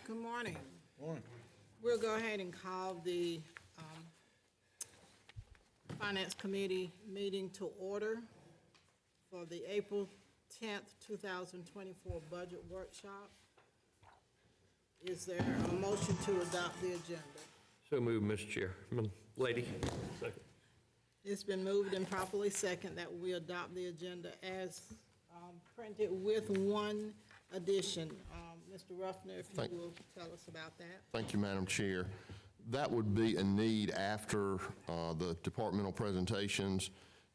Good morning. Morning. We'll go ahead and call the Finance Committee meeting to order for the April 10th, 2024 budget workshop. Is there a motion to adopt the agenda? So moved, Mr. Chairman. Lady. Second. It's been moved and properly second that we adopt the agenda as printed with one addition. Mr. Ruffner, if you will tell us about that. Thank you, Madam Chair. That would be a need after the departmental presentations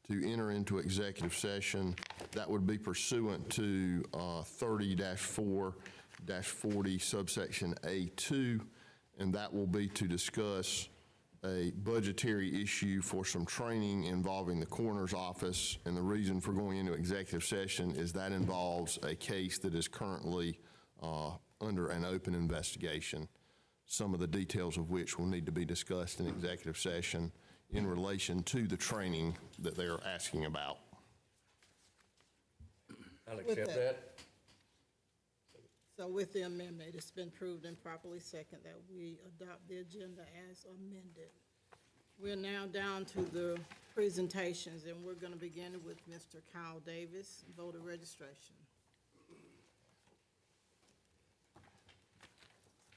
to enter into executive session. That would be pursuant to 30-4-40 subsection A2, and that will be to discuss a budgetary issue for some training involving the coroner's office. And the reason for going into executive session is that involves a case that is currently under an open investigation, some of the details of which will need to be discussed in executive session in relation to the training that they are asking about. I'll With accept that. So with the amendment, it's been proved and properly second that we adopt the agenda as amended. We're now down to the presentations, and we're going to begin with Mr. Kyle Davis, voter registration.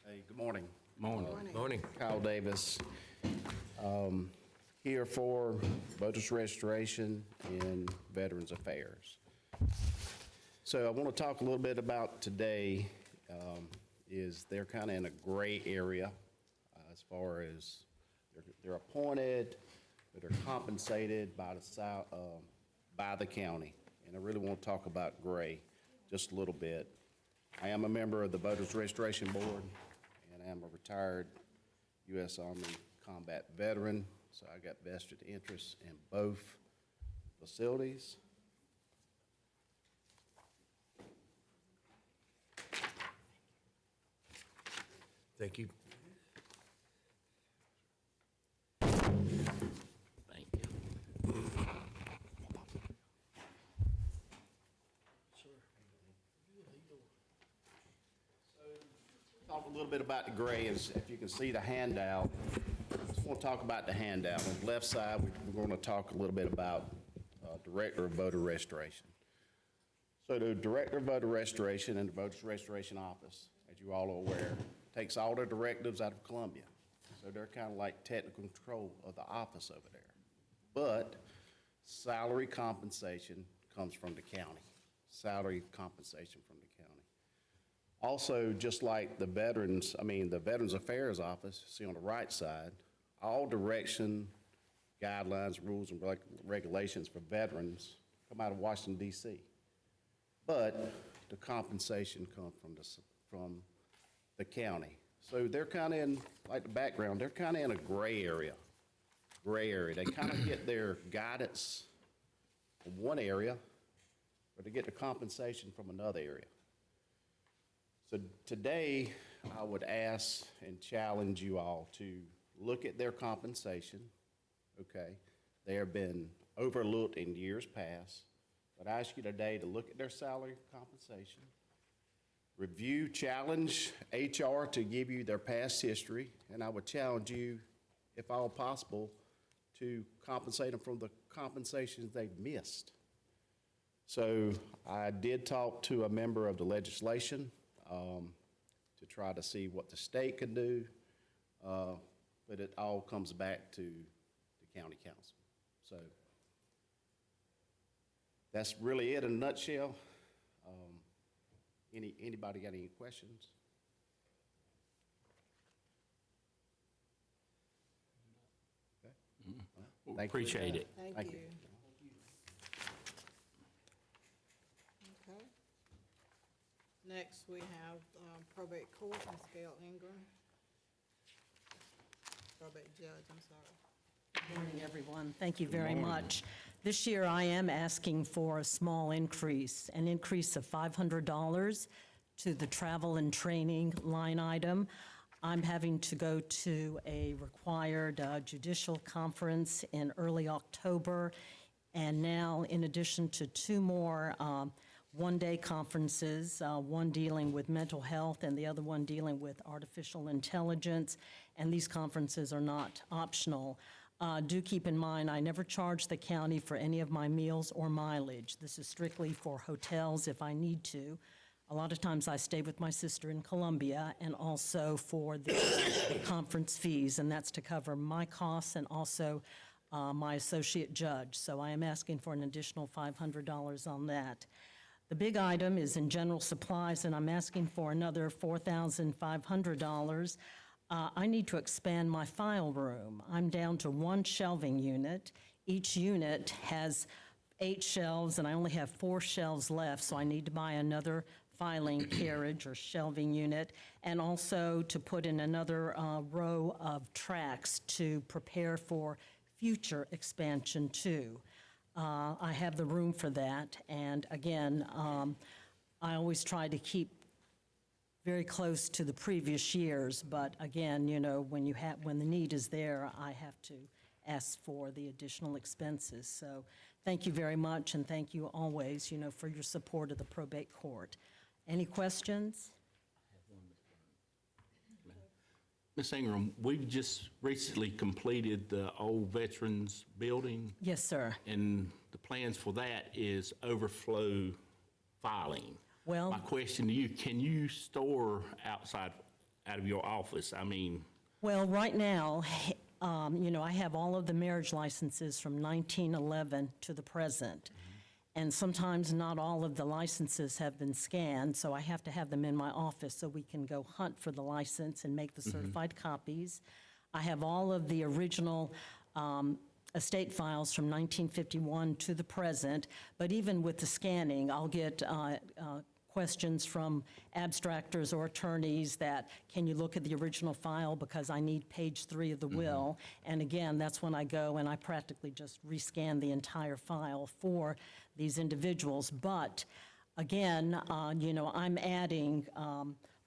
Hey, good morning. Morning. Morning. Kyle Davis, here for voters registration and Veterans Affairs. So I want to talk a little bit about today, is they're kind of in a gray area as far as they're appointed, but they're compensated by the county. And I really want to talk about gray just a little bit. I am a member of the Voters Registration Board, and I am a retired U.S. Army combat veteran, so I got vested interests in both facilities. Thank you. Thank you. Talk a little bit about the gray, as if you can see the handout. Just want to talk about the handout. On the left side, we're going to talk a little bit about Director of Voter Registration. So the Director of Voter Registration and the Voters Registration Office, as you all are aware, takes all their directives out of Columbia. So they're kind of like technical control of the office over there. But salary compensation comes from the county. Salary compensation from the county. Also, just like the Veterans Affairs Office, see on the right side, all direction, guidelines, rules, and regulations for veterans come out of Washington, D.C. But the compensation comes from the county. So they're kind of in, like the background, they're kind of in a gray area. They kind of get their guidance from one area, but they get the compensation from another area. So today, I would ask and challenge you all to look at their compensation, okay? They have been overlooked in years past, but I ask you today to look at their salary compensation, review, challenge HR to give you their past history, and I would challenge you, if all possible, to compensate them from the compensations they've missed. So I did talk to a member of the legislation to try to see what the state can do, but it all comes back to the county council. So that's really it in a nutshell. Anybody got any questions? Okay. Well, thank you. Appreciate it. Thank you. Okay. Next, we have probate court, Ms. Gail Ingram. Probate judge, I'm sorry. Good morning, everyone. Thank you very much. This year, I am asking for a small increase, an increase of $500 to the travel and training line item. I'm having to go to a required judicial conference in early October, and now, in addition to two more one-day conferences, one dealing with mental health and the other one dealing with artificial intelligence, and these conferences are not optional. Do keep in mind, I never charge the county for any of my meals or mileage. This is strictly for hotels if I need to. A lot of times I stay with my sister in Columbia, and also for the conference fees, and that's to cover my costs and also my associate judge. So I am asking for an additional $500 on that. The big item is in general supplies, and I'm asking for another $4,500. I need to expand my file room. I'm down to one shelving unit. Each unit has 8 shelves, and I only have 4 shelves left, so I need to buy another filing carriage or shelving unit, and also to put in another row of tracks to prepare for future expansion too. I have the room for that, and again, I always try to keep very close to the previous years, but again, you know, when the need is there, I have to ask for the additional expenses. So thank you very much, and thank you always, you know, for your support of the probate court. Any questions? Ms. Ingram, we've just recently completed the old Veterans Building, Yes, sir. and the plans for that is overflow filing. Well- My question to you, can you store out of your office? I mean, Well, right now, you know, I have all of the marriage licenses from 1911 to the present. And sometimes not all of the licenses have been scanned, so I have to have them in my office so we can go hunt for the license and make the certified copies. I have all of the original estate files from 1951 to the present, but even with the scanning, I'll get questions from abstractors or attorneys that, can you look at the original file because I need page 3 of the will? And again, that's when I go and I practically just rescan the entire file for these individuals. But again, you know, I'm adding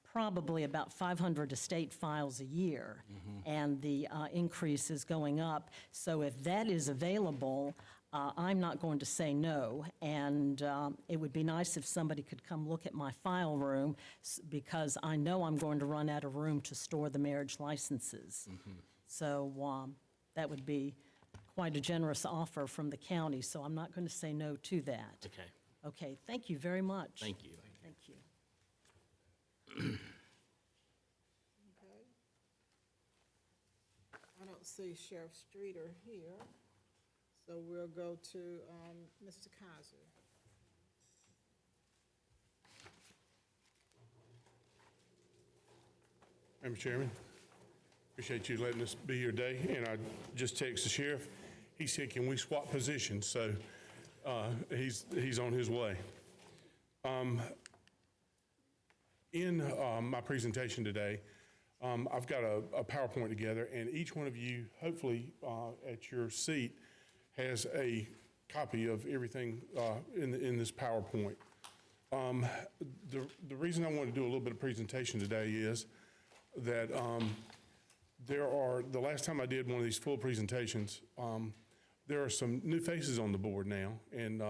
probably about 500 estate files a year, and the increase is going up. So if that is available, I'm not going to say no, and it would be nice if somebody could come look at my file room, because I know I'm going to run out of room to store the marriage licenses. So that would be quite a generous offer from the county, so I'm not going to say no to that. okay, Okay, thank you very much. thank you. Thank you. Okay. I don't see Sheriff Streeter here, so we'll go to Mr. Kaiser. Madam Chairman, appreciate you letting us be here today, and I just texted the sheriff. He said, can we swap positions? So he's on his way. In my presentation today, I've got a PowerPoint together, and each one of you, hopefully at your seat, has a copy of everything in this PowerPoint. The reason I want to do a little bit of presentation today is that the last time I did one of these full presentations, there are some new faces on the board now, and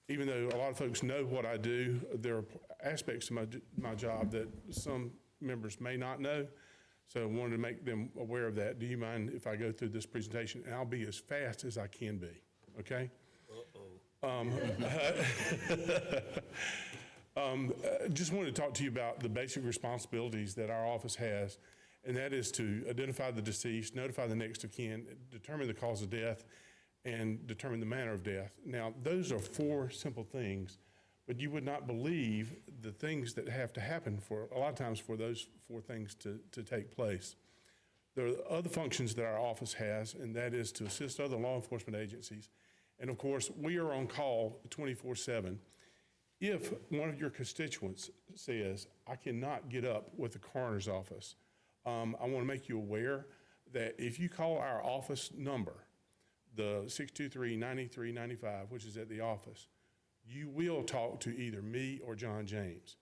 even though a lot of folks know what I do, there are aspects of my job that some members may not know, so I wanted to make them aware of that. Do you mind if I go through this presentation? And I'll be as fast as I can be, okay? Just wanted to talk to you about the basic responsibilities that our office has, and that is to identify the deceased, notify the next of kin, determine the cause of death, and determine the manner of death. Now, those are 4 simple things, but you would not believe the things that have to happen for, a lot of times, for those 4 things to take place. There are other functions that our office has, and that is to assist other law enforcement agencies. And of course, we are on call 24/7. If one of your constituents says, I cannot get up with the coroner's office, I want to make you aware that if you call our office number, the 623-9395, which is at the office, you will talk to either me or John James.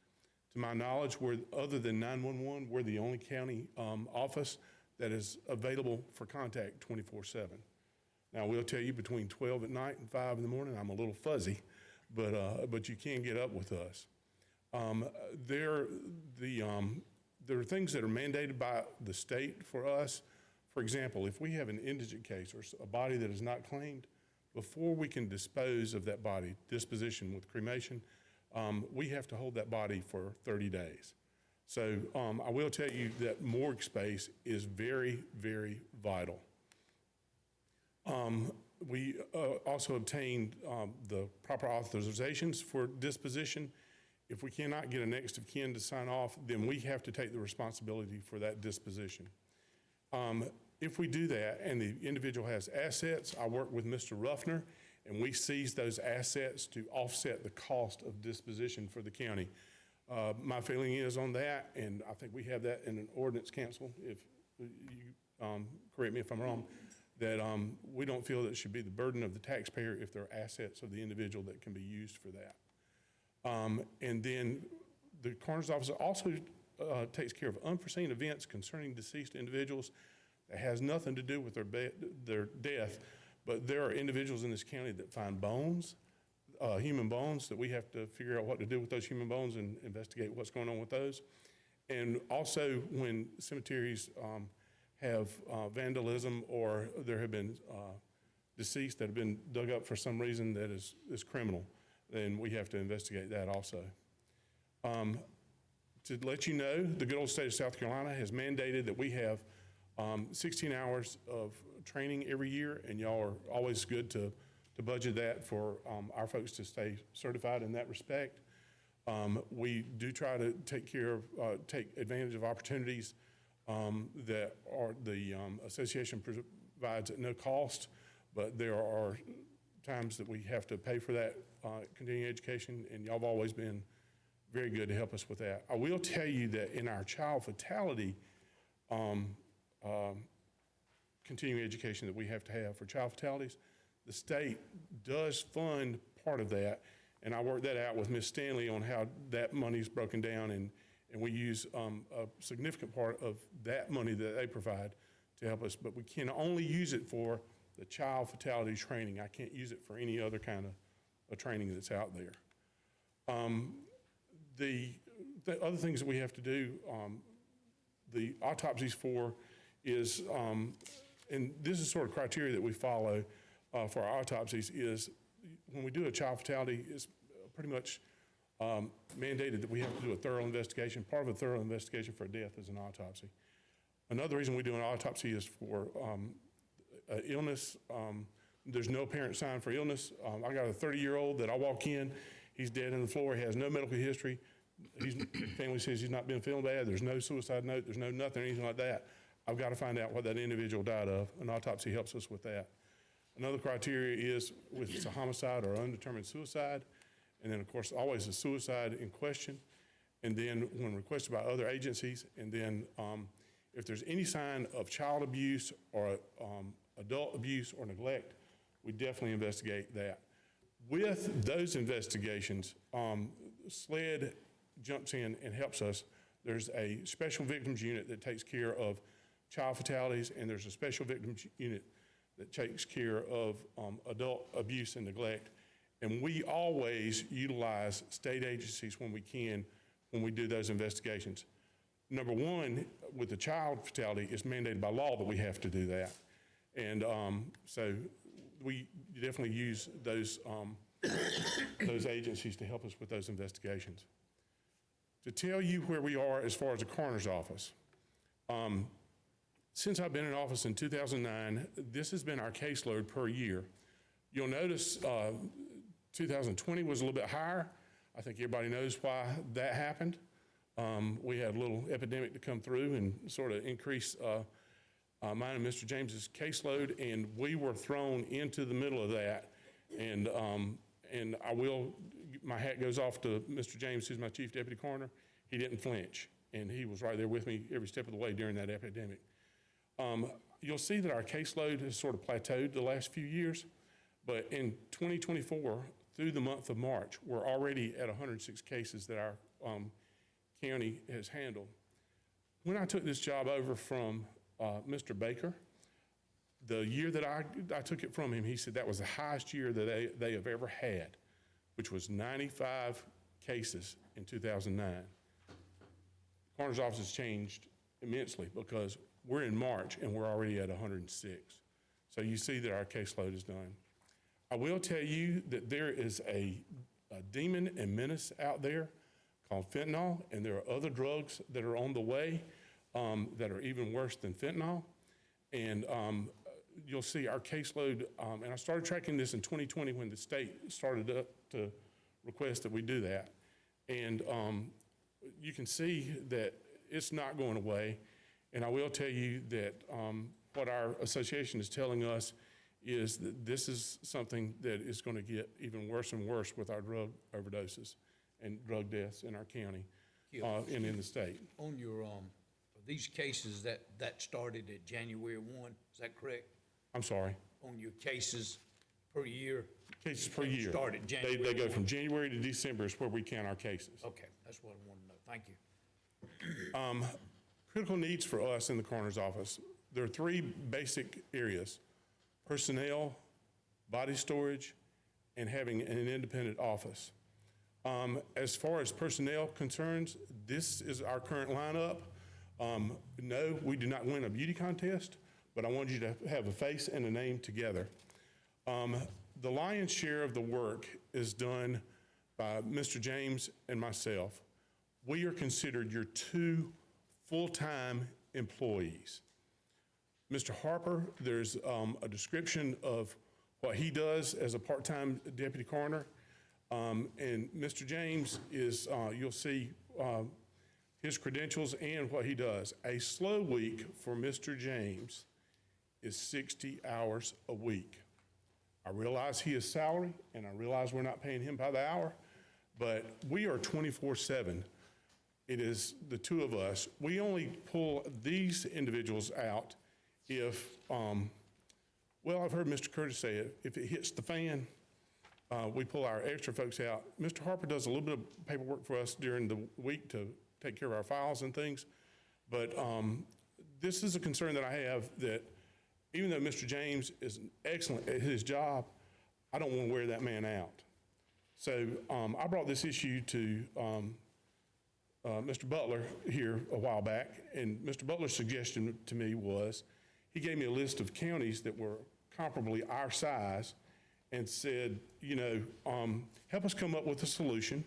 To my knowledge, other than 911, we're the only county office that is available for contact 24/7. Now, we'll tell you between 12 at night and 5 in the morning, I'm a little fuzzy, but you can get up with us. There are things that are mandated by the state for us. For example, if we have an indigent case or a body that is not claimed, before we can dispose of that body, disposition with cremation, we have to hold that body for 30 days. So I will tell you that morgue space is very, very vital. We also obtained the proper authorizations for disposition. If we cannot get a next of kin to sign off, then we have to take the responsibility for that disposition. If we do that and the individual has assets, I work with Mr. Ruffner, and we seize those assets to offset the cost of disposition for the county. My feeling is on that, and I think we have that in an ordinance council, if you correct me if I'm wrong, that we don't feel that it should be the burden of the taxpayer if there are assets of the individual that can be used for that. And then the coroner's office also takes care of unforeseen events concerning deceased individuals that has nothing to do with their death, but there are individuals in this county that find bones, human bones, that we have to figure out what to do with those human bones and investigate what's going on with those. And also when cemeteries have vandalism, or there have been deceased that have been dug up for some reason that is criminal, then we have to investigate that also. To let you know, the good old state of South Carolina has mandated that we have 16 hours of training every year, and y'all are always good to budget that for our folks to stay certified in that respect. We do try to take advantage of opportunities that are the association provides at no cost, but there are times that we have to pay for that continuing education, and y'all have always been very good to help us with that. I will tell you that in our child fatality continuing education that we have to have for child fatalities, the state does fund part of that, and I worked that out with Ms. Stanley on how that money is broken down, and we use a significant part of that money that they provide to help us, but we can only use it for the child fatality training. I can't use it for any other kind of training that's out there. The other things that we have to do, the autopsies for is, and this is sort of criteria that we follow for our autopsies, is when we do a child fatality, it's pretty much mandated that we have to do a thorough investigation. Part of a thorough investigation for a death is an autopsy. Another reason we do an autopsy is for illness. There's no apparent sign for illness. I got a 30-year-old that I walk in, he's dead on the floor, he has no medical history. Family says he's not been feeling bad, there's no suicide note, there's no nothing, anything like that. I've got to find out what that individual died of. An autopsy helps us with that. Another criteria is if it's a homicide or undetermined suicide, and then of course always a suicide in question, and then when requested by other agencies, and then if there's any sign of child abuse or adult abuse or neglect, we definitely investigate that. With those investigations, SLED jumps in and helps us. There's a special victims unit that takes care of child fatalities, and there's a special victims unit that takes care of adult abuse and neglect. And we always utilize state agencies when we can, when we do those investigations. Number one, with the child fatality, it's mandated by law that we have to do that. And so we definitely use those agencies to help us with those investigations. To tell you where we are as far as the coroner's office, since I've been in office in 2009, this has been our caseload per year. You'll notice 2020 was a little bit higher. I think everybody knows why that happened. We had a little epidemic to come through and sort of increase mine and Mr. James's caseload, and we were thrown into the middle of that. And my hat goes off to Mr. James, who's my chief deputy coroner. He didn't flinch, and he was right there with me every step of the way during that epidemic. You'll see that our caseload has sort of plateaued the last few years, but in 2024, through the month of March, we're already at 106 cases that our county has handled. When I took this job over from Mr. Baker, the year that I took it from him, he said that was the highest year that they have ever had which was 95 cases in 2009. Coroner's office has changed immensely because we're in March and we're already at 106. So you see that our caseload is done. I will tell you that there is a demon and menace out there called fentanyl, and there are other drugs that are on the way that are even worse than fentanyl. And you'll see our caseload, and I started tracking this in 2020 when the state started up to request that we do that. And you can see that it's not going away. And I will tell you that what our association is telling us is that this is something that is going to get even worse and worse with our drug overdoses and drug deaths in our county and in the state. On your, these cases that started at January 1, is that correct? I'm sorry. On your cases per year? Cases per year. Started January They go 1. from January to December is where we count our cases. Okay, that's what I want to know. Thank you. Critical needs for us in the coroner's office, there are three basic areas: personnel, body storage, and having an independent office. As far as personnel concerns, this is our current lineup. No, we did not win a beauty contest, but I wanted you to have a face and a name together. The lion's share of the work is done by Mr. James and myself. We are considered your two full-time employees. Mr. Harper, there's a description of what he does as a part-time deputy coroner. And Mr. James is, you'll see his credentials and what he does. A slow week for Mr. James is 60 hours a week. I realize he is salary, and I realize we're not paying him by the hour, but we are 24/7. It is the two of us. We only pull these individuals out if, well, I've heard Mr. Curtis say it, if it hits the fan, we pull our extra folks out. Mr. Harper does a little bit of paperwork for us during the week to take care of our files and things. But this is a concern that I have, that even though Mr. James is excellent at his job, I don't want to wear that man out. So I brought this issue to Mr. Butler here a while back, and Mr. Butler's suggestion to me was, he gave me a list of counties that were comparably our size and said, you know, help us come up with a solution.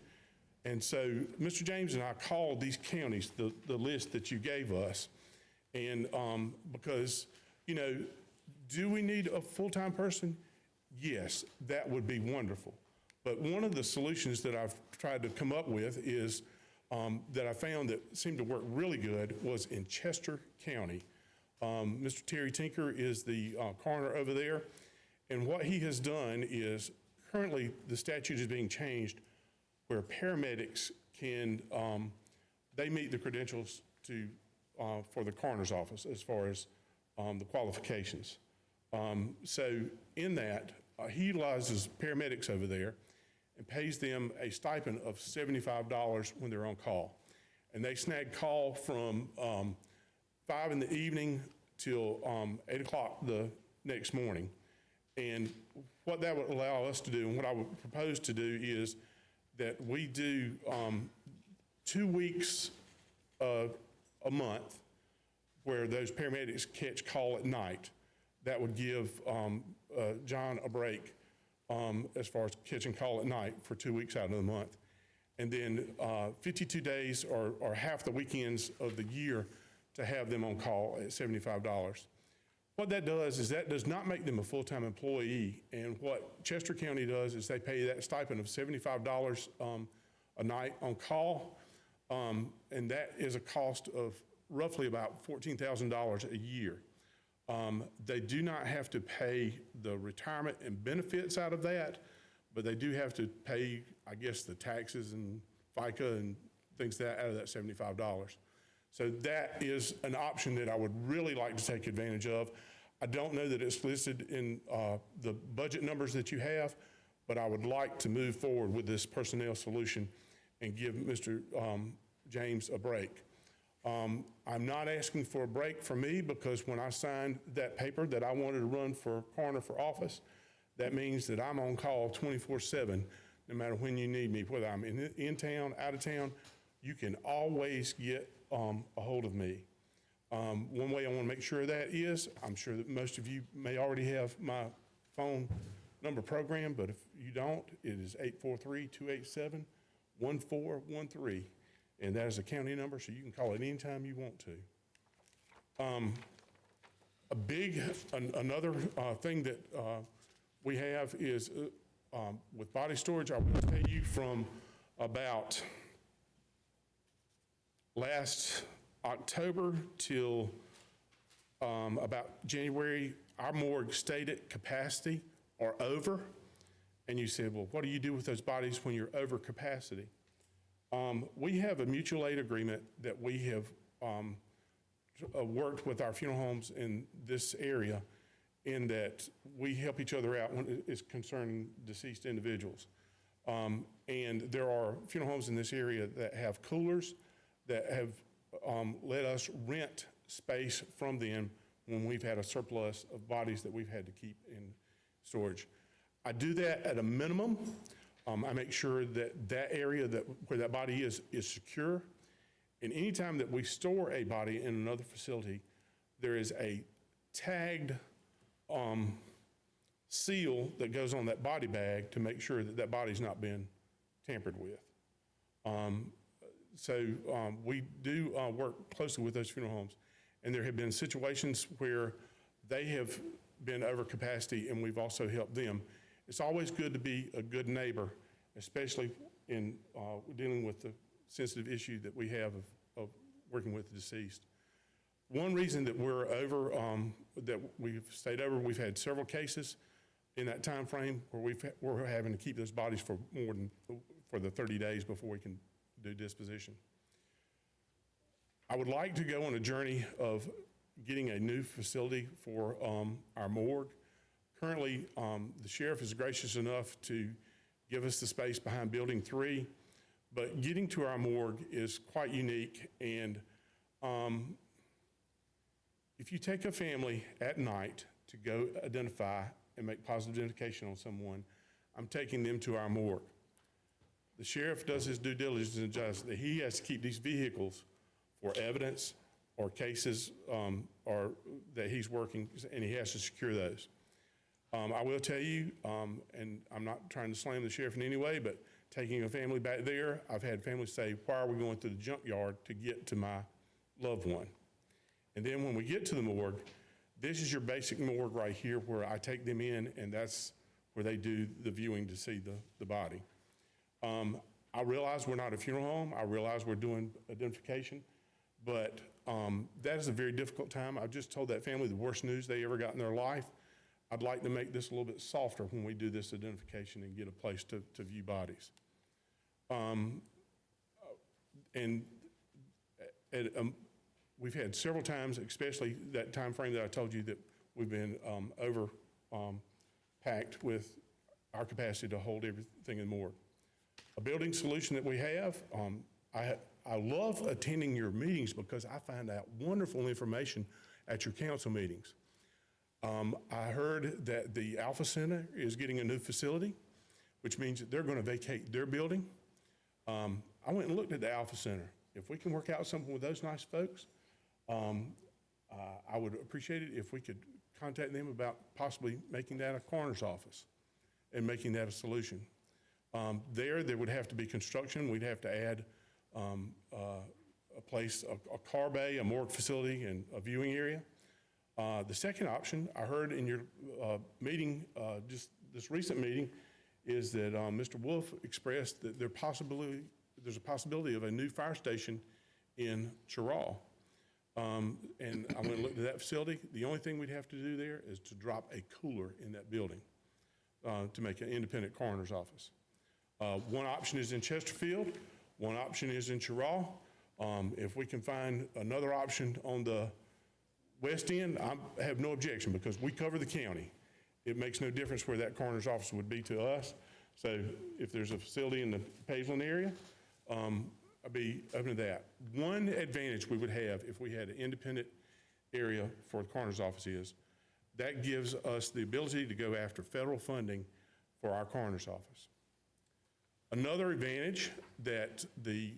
And so Mr. James and I called these counties, the list that you gave us, and because, you know, do we need a full-time person? Yes, that would be wonderful. But one of the solutions that I've tried to come up with is, that I found that seemed to work really good, was in Chester County. Mr. Terry Tinker is the coroner over there, and what he has done is, currently the statute is being changed where paramedics can, they meet the credentials to, for the coroner's office as far as the qualifications. So in that, he utilizes paramedics over there and pays them a stipend of $75 when they're on call. And they snag call from 5 in the evening till 8 o'clock the next morning. And what that would allow us to do, and what I would propose to do, is that we do 2 weeks a month where those paramedics catch call at night. That would give John a break as far as catching call at night for 2 weeks out of the month. And then 52 days or half the weekends of the year to have them on call at $75. What that does is that does not make them a full-time employee. And what Chester County does is they pay that stipend of $75 a night on call. And that is a cost of roughly about $14,000 a year. They do not have to pay the retirement and benefits out of that, but they do have to pay, I guess, the taxes and FICA and things that out of that $75. So that is an option that I would really like to take advantage of. I don't know that it's listed in the budget numbers that you have, but I would like to move forward with this personnel solution and give Mr. James a break. I'm not asking for a break for me, because when I signed that paper that I wanted to run for coroner for office, that means that I'm on call 24/7 no matter when you need me, whether I'm in town, out of town, you can always get a hold of me. One way I want to make sure of that is, I'm sure that most of you may already have my phone number programmed, but if you don't, it is 843-287-1413. And that is a county number, so you can call it anytime you want to. Another thing that we have is with body storage, I will tell you from about last October till about January, our morgue stayed at capacity or over. And you said, well, what do you do with those bodies when you're over capacity? We have a mutual aid agreement that we have worked with our funeral homes in this area in that we help each other out when it's concerning deceased individuals. And there are funeral homes in this area that have coolers that have let us rent space from them when we've had a surplus of bodies that we've had to keep in storage. I do that at a minimum. I make sure that that area where that body is secure. And anytime that we store a body in another facility, there is a tagged seal that goes on that body bag to make sure that that body's not been tampered with. We do work closely with those funeral homes. And there have been situations where they have been over capacity and we've also helped them. It's always good to be a good neighbor, especially in dealing with the sensitive issue that we have of working with the deceased. One reason that we're over, that we've stayed over, we've had several cases in that time frame where we're having to keep those bodies for the 30 days before we can do disposition. I would like to go on a journey of getting a new facility for our morgue. Currently, the sheriff is gracious enough to give us the space behind Building 3, but getting to our morgue is quite unique. And if you take a family at night to go identify and make positive identification on someone, I'm taking them to our morgue. The sheriff does his due diligence and judges that he has to keep these vehicles for evidence or cases or that he's working, and he has to secure those. I will tell you, and I'm not trying to slam the sheriff in any way, but taking a family back there, I've had families say, why are we going through the junkyard to get to my loved one? And then when we get to the morgue, this is your basic morgue right here where I take them in, and that's where they do the viewing to see the body. I realize we're not a funeral home. I realize we're doing identification, but that is a very difficult time. I've just told that family the worst news they ever got in their life. I'd like to make this a little bit softer when we do this identification and get a place to view bodies. We've had several times, especially that time frame that I told you that we've been over packed with our capacity to hold everything in the morgue. A building solution that we have, I love attending your meetings because I find out wonderful information at your council meetings. I heard that the Alpha Center is getting a new facility, which means that they're going to vacate their building. I went and looked at the Alpha Center. If we can work out something with those nice folks, I would appreciate it if we could contact them about possibly making that a coroner's office and making that a solution. There would have to be construction. We'd have to add a place, a car bay, a morgue facility, and a viewing area. The second option, I heard in your meeting, just this recent meeting, is that Mr. Wolf expressed that there's a possibility of a new fire station in Cheraw. And I went and looked at that facility. The only thing we'd have to do there is to drop a cooler in that building to make an independent coroner's office. One option is in Chesterfield. One option is in Cheraw. If we can find another option on the west end, I have no objection because we cover the county. It makes no difference where that coroner's office would be to us. So if there's a facility in the Pageland area, I'd be open to that. One advantage we would have if we had an independent area for the coroner's office is that gives us the ability to go after federal funding for our coroner's office. Another advantage that the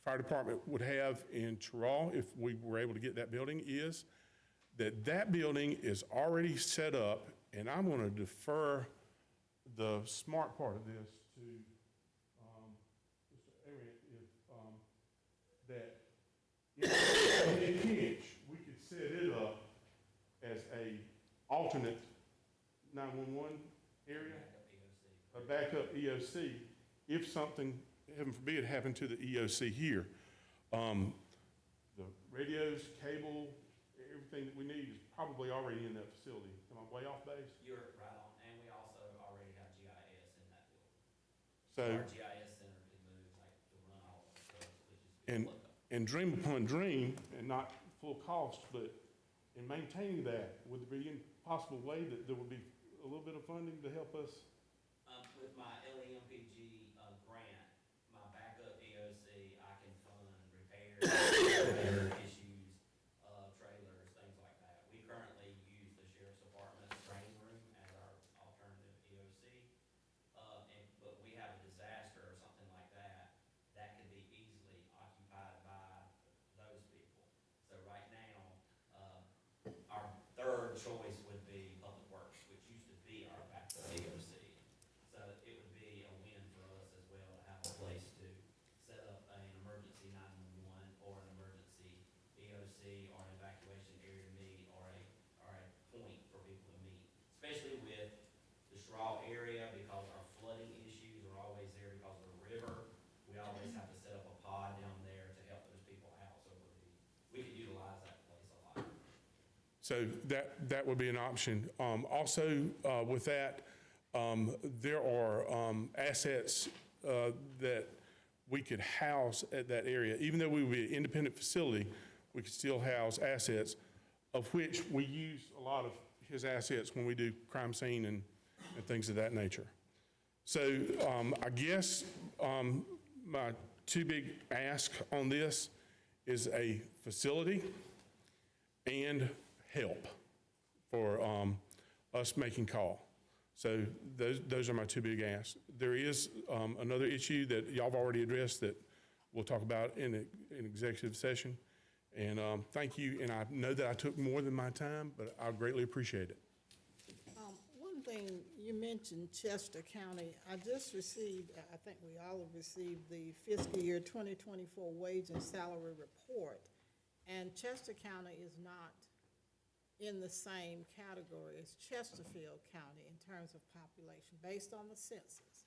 fire department would have in Cheraw, if we were able to get that building, is that that building is already set up, and I'm going to defer the smart part of this to Mr. Arian, that in a pinch, we could set it up as a alternate 911 area, a backup EOC, if something, heaven forbid, happened to the EOC here. The radios, cable, everything that we need is probably already in that facility. Am I way off base? You're right on, and we also already have GIS in that building. So, Our GIS center can move, like, to run all of the stuff, which is. and dream upon dream, and not full cost, but in maintaining that, would there be any possible way that there would be a little bit of funding to help us? With my LEMPG, grant, my backup EOC, I can fund repairs, issues, trailers, things like that. We currently use the sheriff's department's training room as our alternative EOC. But we have a disaster or something like that, that could be easily occupied by those people. So right now, our third choice would be Public Works, which used to be our backup EOC. So it would be a win for us as well to have a place to set up an emergency 911 or an emergency EOC or an evacuation area to meet or a point for people to meet. Especially with the Straw area, because our flooding issues are always there because of the river. We always have to set up a pod down there to help those people out. So we could utilize that place a lot. So that would be an option. Also, with that, there are assets that we could house at that area. Even though we would be an independent facility, we could still house assets, of which we use a lot of his assets when we do crime scene and things of that nature. So I guess my two big asks on this is a facility and help for us making call. So those are my two big asks. There is another issue that y'all have already addressed that we'll talk about in an executive session. And thank you, and I know that I took more than my time, but I greatly appreciate it. One thing, you mentioned Chester County. I just received, I think we all have received the fiscal year 2024 wage and salary report. And Chester County is not in the same category as Chesterfield County in terms of population, based on the census.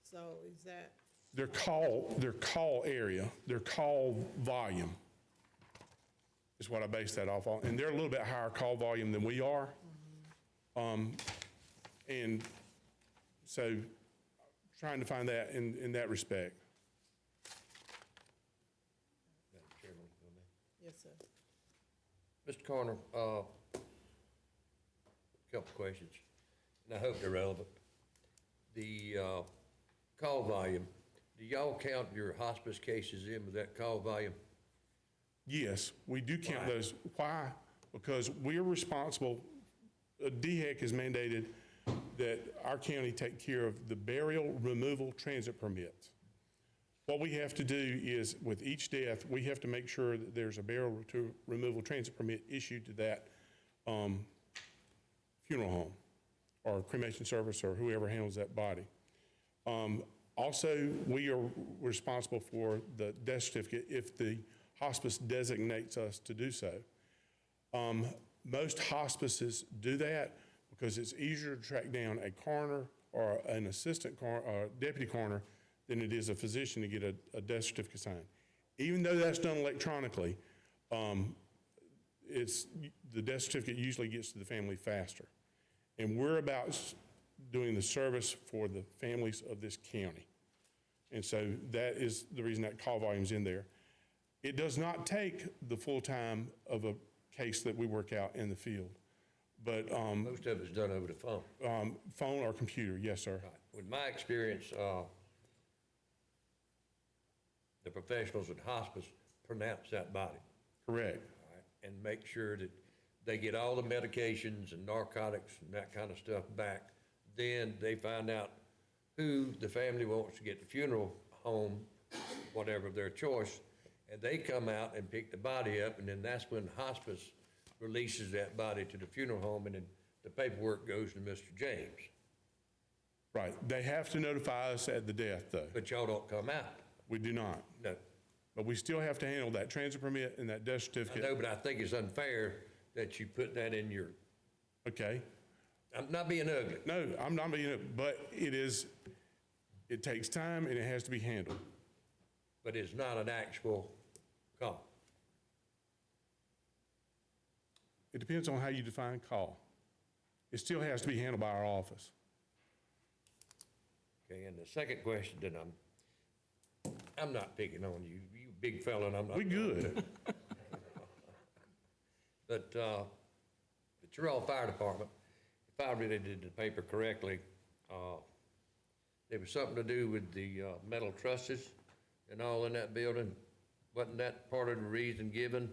So is that? Their call area, their call volume is what I base that off on. And they're a little bit higher call volume than we are. And so trying to find that in that respect. Madam Chairman, if I may. Yes, sir. Mr. Coroner, couple questions, and I hope they're relevant. The call volume, do y'all count your hospice cases in with that call volume? Yes, we do count those. Why? Because we're responsible, DHEC has mandated that our county take care of the burial, removal, transit permits. What we have to do is, with each death, we have to make sure that there's a burial to removal transit permit issued to that funeral home or cremation service or whoever handles that body. Also, we are responsible for the death certificate if the hospice designates us to do so. Most hospices do that because it's easier to track down a coroner or an assistant coroner or deputy coroner than it is a physician to get a death certificate signed. Even though that's done electronically, the death certificate usually gets to the family faster. And we're about doing the service for the families of this county. And so that is the reason that call volume's in there. It does not take the full time of a case that we work out in the field, but Most of it's done over the phone. phone or computer, yes, sir. Right. With my experience, the professionals in hospice pronounce that body, Correct. all right, and make sure that they get all the medications and narcotics and that kind of stuff back. Then they find out who the family wants to get the funeral home, whatever their choice, and they come out and pick the body up, and then that's when hospice releases that body to the funeral home, and then the paperwork goes to Mr. James. Right. They have to notify us at the death, though. But y'all don't come out. We do not. No. But we still have to handle that transit permit and that death I certificate. know, but I think it's unfair that you put that in your, Okay? I'm not being ugly. No, I'm not being, but it takes time and it has to be handled. But it's not an actual call. It depends on how you define call. It still has to be handled by our office. Okay, and the second question that I'm not picking on you, you big fella, and I'm not. We good. But the Terrell Fire Department, if I really did the paper correctly, there was something to do with the metal trusses and all in that building. Wasn't that part of the reason given?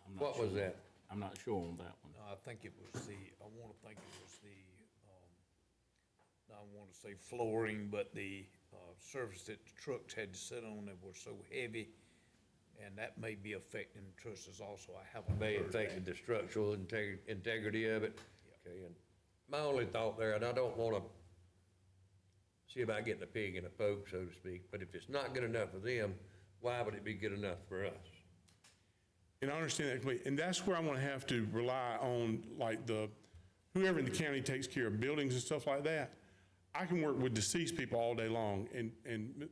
I'm not What was sure. that? I'm not sure on that one. I think it was I want to think it was I want to say flooring, but the surface that the trucks had to sit on that were so heavy, and that may be affecting the trusses also. I haven't May heard that. affect the structural integrity of it. Okay, and my only thought there, and I don't want to see about getting a pig in a poke, so to speak, but if it's not good enough for them, why would it be good enough for us? And I understand that completely. And that's where I'm going to have to rely on, like, whoever in the county takes care of buildings and stuff like that. I can work with deceased people all day long, and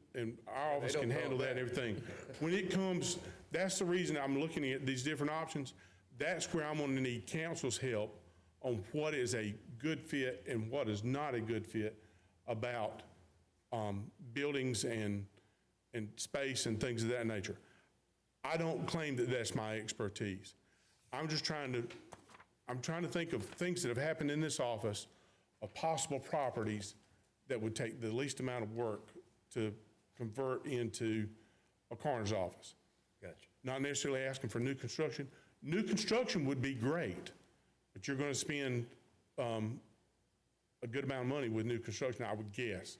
our office don't can handle know that and everything. When it comes, that's the reason I'm looking at these different options. That's where I'm going to need council's help on what is a good fit and what is not a good fit about buildings and space and things of that nature. I don't claim that that's my expertise. I'm trying to think of things that have happened in this office, of possible properties that would take the least amount of work to convert into a coroner's office. Gotcha. Not necessarily asking for new construction. New construction would be great, but you're going to spend a good amount of money with new construction, I would guess.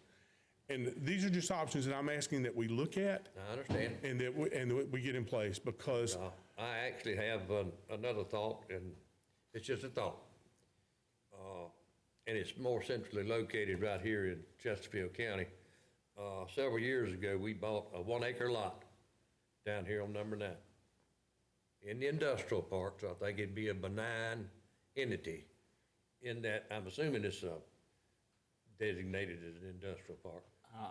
And these are just options that I'm asking that we look at I understand. and that we get in place, because I actually have another thought, and it's just a thought. And it's more centrally located right here in Chesterfield County. Several years ago, we bought a 1 acre lot down here on number 9 in the industrial park, so I think it'd be a benign entity in that, I'm assuming it's designated as an industrial park.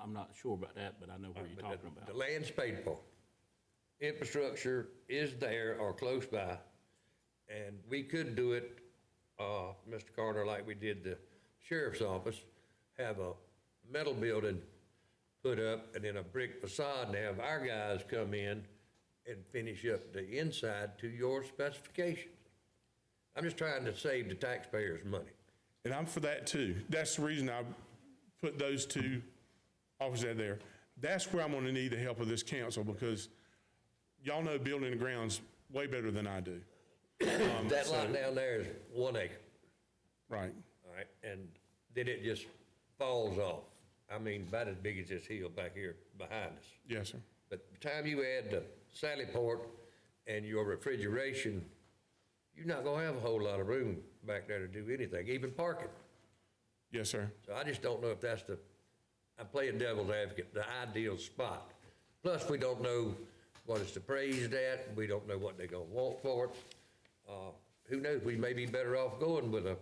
I'm not sure about that, but I know what you're But talking about. The land's paid for. Infrastructure is there or close by, and we could do it, Mr. Carter, like we did the sheriff's office, have a metal building put up and then a brick facade, and have our guys come in and finish up the inside to your specifications. I'm just trying to save the taxpayers money. and I'm for that too. That's the reason I put those two offices out there. That's where I'm going to need the help of this council, because y'all know building and grounds way better than I do. That lot down there is 1 acre. Right. All right, and then it just falls off. I mean, about as big as this hill back here behind us. Yes, sir. But the time you add the sally port and your refrigeration, you're not gonna have a whole lot of room back there to do anything, even parking. Yes, sir. So I just don't know if that's I'm playing devil's advocate, the ideal spot. Plus, we don't know what it's appraised at, we don't know what they're gonna want for it. Who knows, we may be better off going with a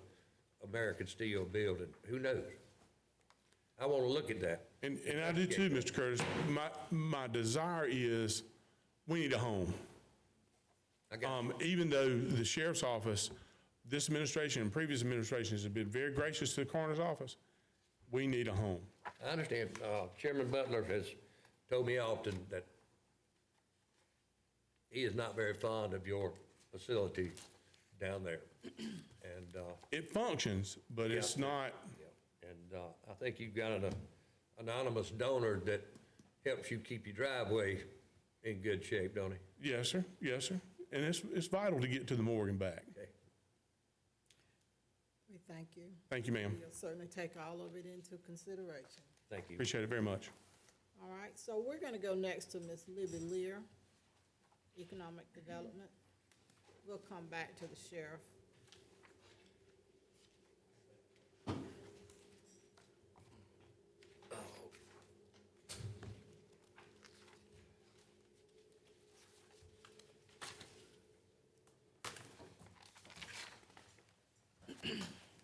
American steel building, who knows? I wanna look at that. And I do too, Mr. Curtis. My desire is, we need a home. I got Even though the sheriff's office, this administration and previous administrations have been very gracious to the coroner's office, we need a home. I understand, Chairman Butler has told me often that he is not very fond of your facility down there. And, It functions, but it's Yeah. not, and I think you've got an anonymous donor that helps you keep your driveway in good shape, don't he? yes, sir, yes, sir. And it's vital to get to the morgue and back. Okay. We thank you. Thank you, ma'am. We'll certainly take all of it into consideration. Thank you. Appreciate it very much. All right, so we're gonna go next to Ms. Libby Lear, Economic Development. We'll come back to the sheriff.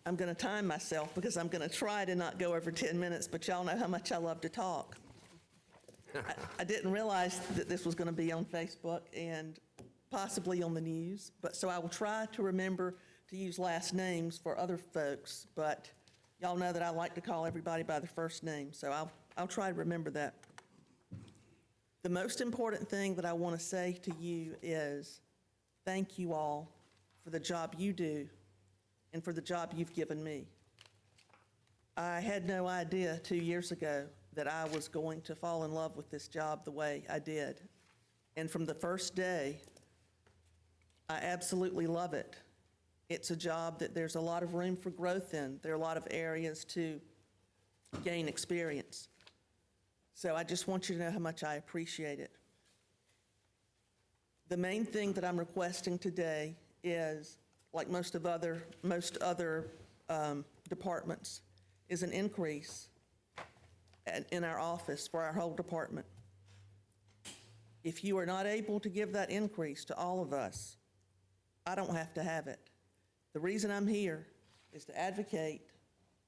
I'm going to time myself because I'm going to try to not go over 10 minutes, but y'all know how much I love to talk. I didn't realize that this was going to be on Facebook and possibly on the news, but so I will try to remember to use last names for other folks, but y'all know that I like to call everybody by their first name, so I'll try to remember that. The most important thing that I want to say to you is thank you all for the job you do and for the job you've given me. I had no idea 2 years ago that I was going to fall in love with this job the way I did. And from the first day, I absolutely love it. It's a job that there's a lot of room for growth in. There are a lot of areas to gain experience. So I just want you to know how much I appreciate it. The main thing that I'm requesting today is, like most other departments, is an increase in our office for our whole department. If you are not able to give that increase to all of us, I don't have to have it. The reason I'm here is to advocate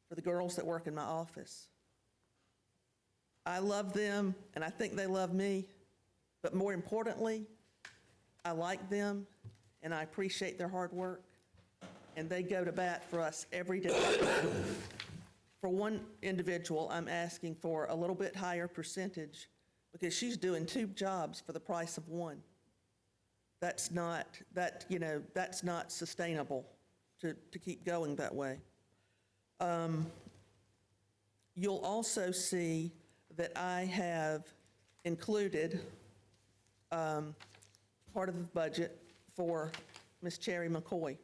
for the girls that work in my office. I love them, and I think they love me, but more importantly, I like them, and I appreciate their hard work, and they go to bat for us every day. For one individual, I'm asking for a little bit higher percentage because she's doing 2 jobs for the price of 1. That's not sustainable to keep going that way. You'll also see that I have included part of the budget for Ms. Cherry McCoy.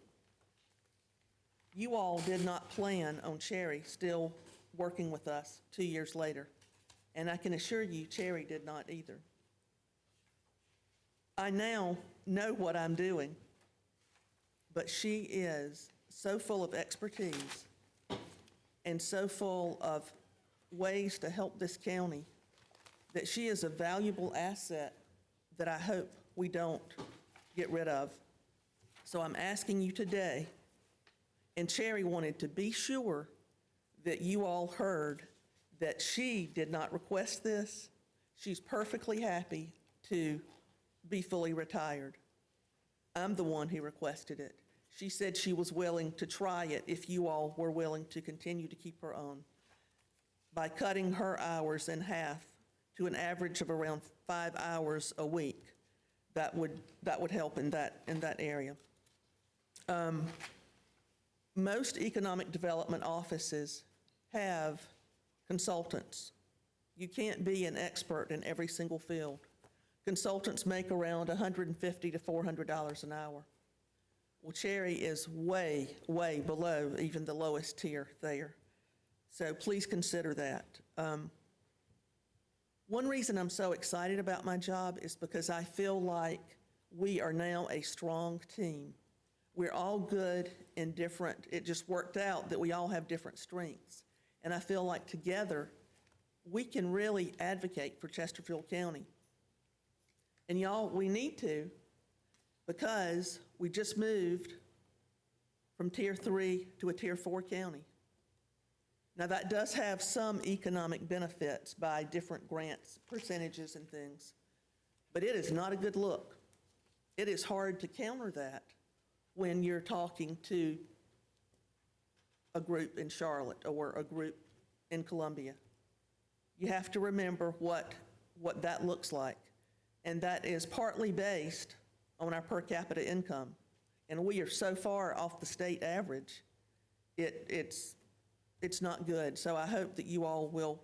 You all did not plan on Cherry still working with us 2 years later, and I can assure you Cherry did not either. I now know what I'm doing, but she is so full of expertise and so full of ways to help this county that she is a valuable asset that I hope we don't get rid of. So I'm asking you today, and Cherry wanted to be sure that you all heard that she did not request this. She's perfectly happy to be fully retired. I'm the one who requested it. She said she was willing to try it if you all were willing to continue to keep her on by cutting her hours in half to an average of around 5 hours a week. That would help in that area. Most economic development offices have consultants. You can't be an expert in every single field. Consultants make around $150 to $400 an hour. Well, Cherry is way, way below even the lowest tier there. So please consider that. One reason I'm so excited about my job is because I feel like we are now a strong team. We're all good and different. It just worked out that we all have different strengths. And I feel like together, we can really advocate for Chesterfield County. And y'all, we need to, because we just moved from Tier 3 to a Tier 4 county. Now, that does have some economic benefits by different grants, percentages and things, but it is not a good look. It is hard to counter that when you're talking to a group in Charlotte or a group in Columbia. You have to remember what that looks like, and that is partly based on our per capita income. And we are so far off the state average, it's not good. So I hope that you all will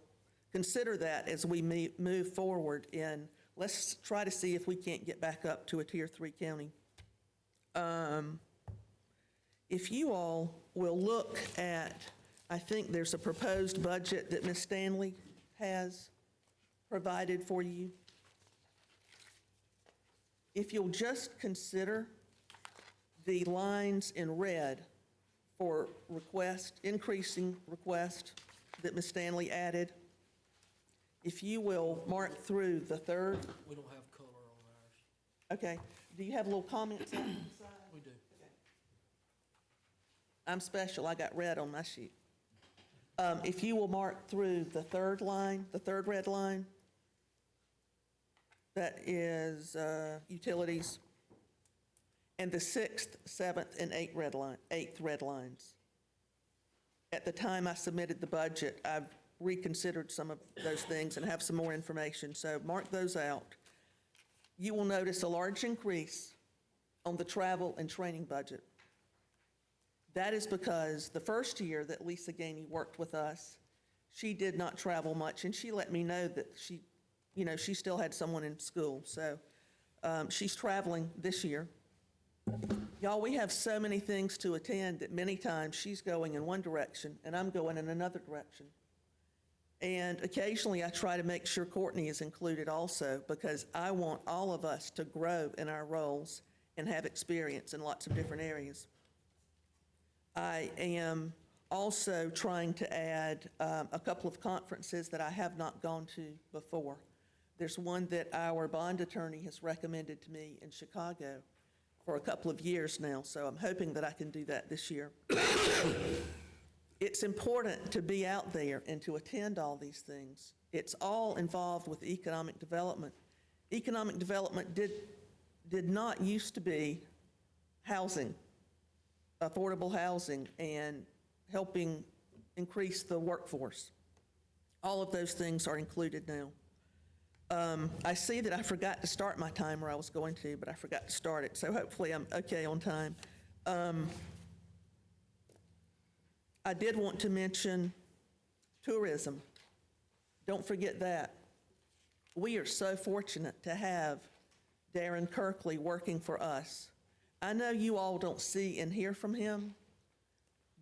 consider that as we move forward in, let's try to see if we can't get back up to a Tier 3 county. If you all will look at, I think there's a proposed budget that Ms. Stanley has provided for you. If you'll just consider the lines in red for request, increasing request that Ms. Stanley added, if you will mark through the third, We don't have color on ours. okay, do you have little comments on the side? We do. I'm special, I got red on my sheet. If you will mark through the third line, the third red line, that is utilities, and the sixth, seventh, and eighth red lines. At the time I submitted the budget, I've reconsidered some of those things and have some more information, so mark those out. You will notice a large increase on the travel and training budget. That is because the first year that Lisa Gainey worked with us, she did not travel much, and she let me know that she, she still had someone in school. So she's traveling this year. Y'all, we have so many things to attend that many times she's going in one direction and I'm going in another direction. And occasionally I try to make sure Courtney is included also, because I want all of us to grow in our roles and have experience in lots of different areas. I am also trying to add a couple of conferences that I have not gone to before. There's one that our bond attorney has recommended to me in Chicago for a couple of years now, so I'm hoping that I can do that this year. It's important to be out there and to attend all these things. It's all involved with economic development. Economic development did not used to be housing, affordable housing, and helping increase the workforce. All of those things are included now. I see that I forgot to start my timer. I was going to, but I forgot to start it, so hopefully I'm okay on time. I did want to mention tourism. Don't forget that. We are so fortunate to have Darren Kirkley working for us. I know you all don't see and hear from him,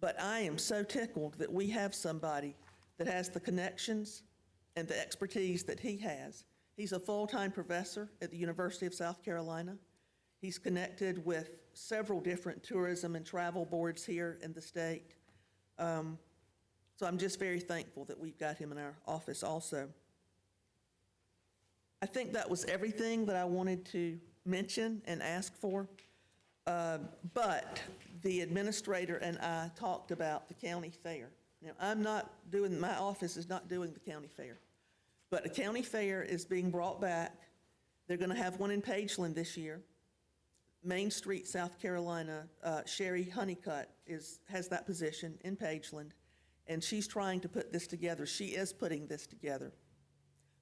but I am so tickled that we have somebody that has the connections and the expertise that he has. He's a full-time professor at the University of South Carolina. He's connected with several different tourism and travel boards here in the state. So I'm just very thankful that we've got him in our office also. I think that was everything that I wanted to mention and ask for. But the administrator and I talked about the county fair. Now, my office is not doing the county fair, but a county fair is being brought back. They're going to have one in Pageland this year. Main Street, South Carolina, Sherry Honeycutt has that position in Pageland, and she's trying to put this together. She is putting this together.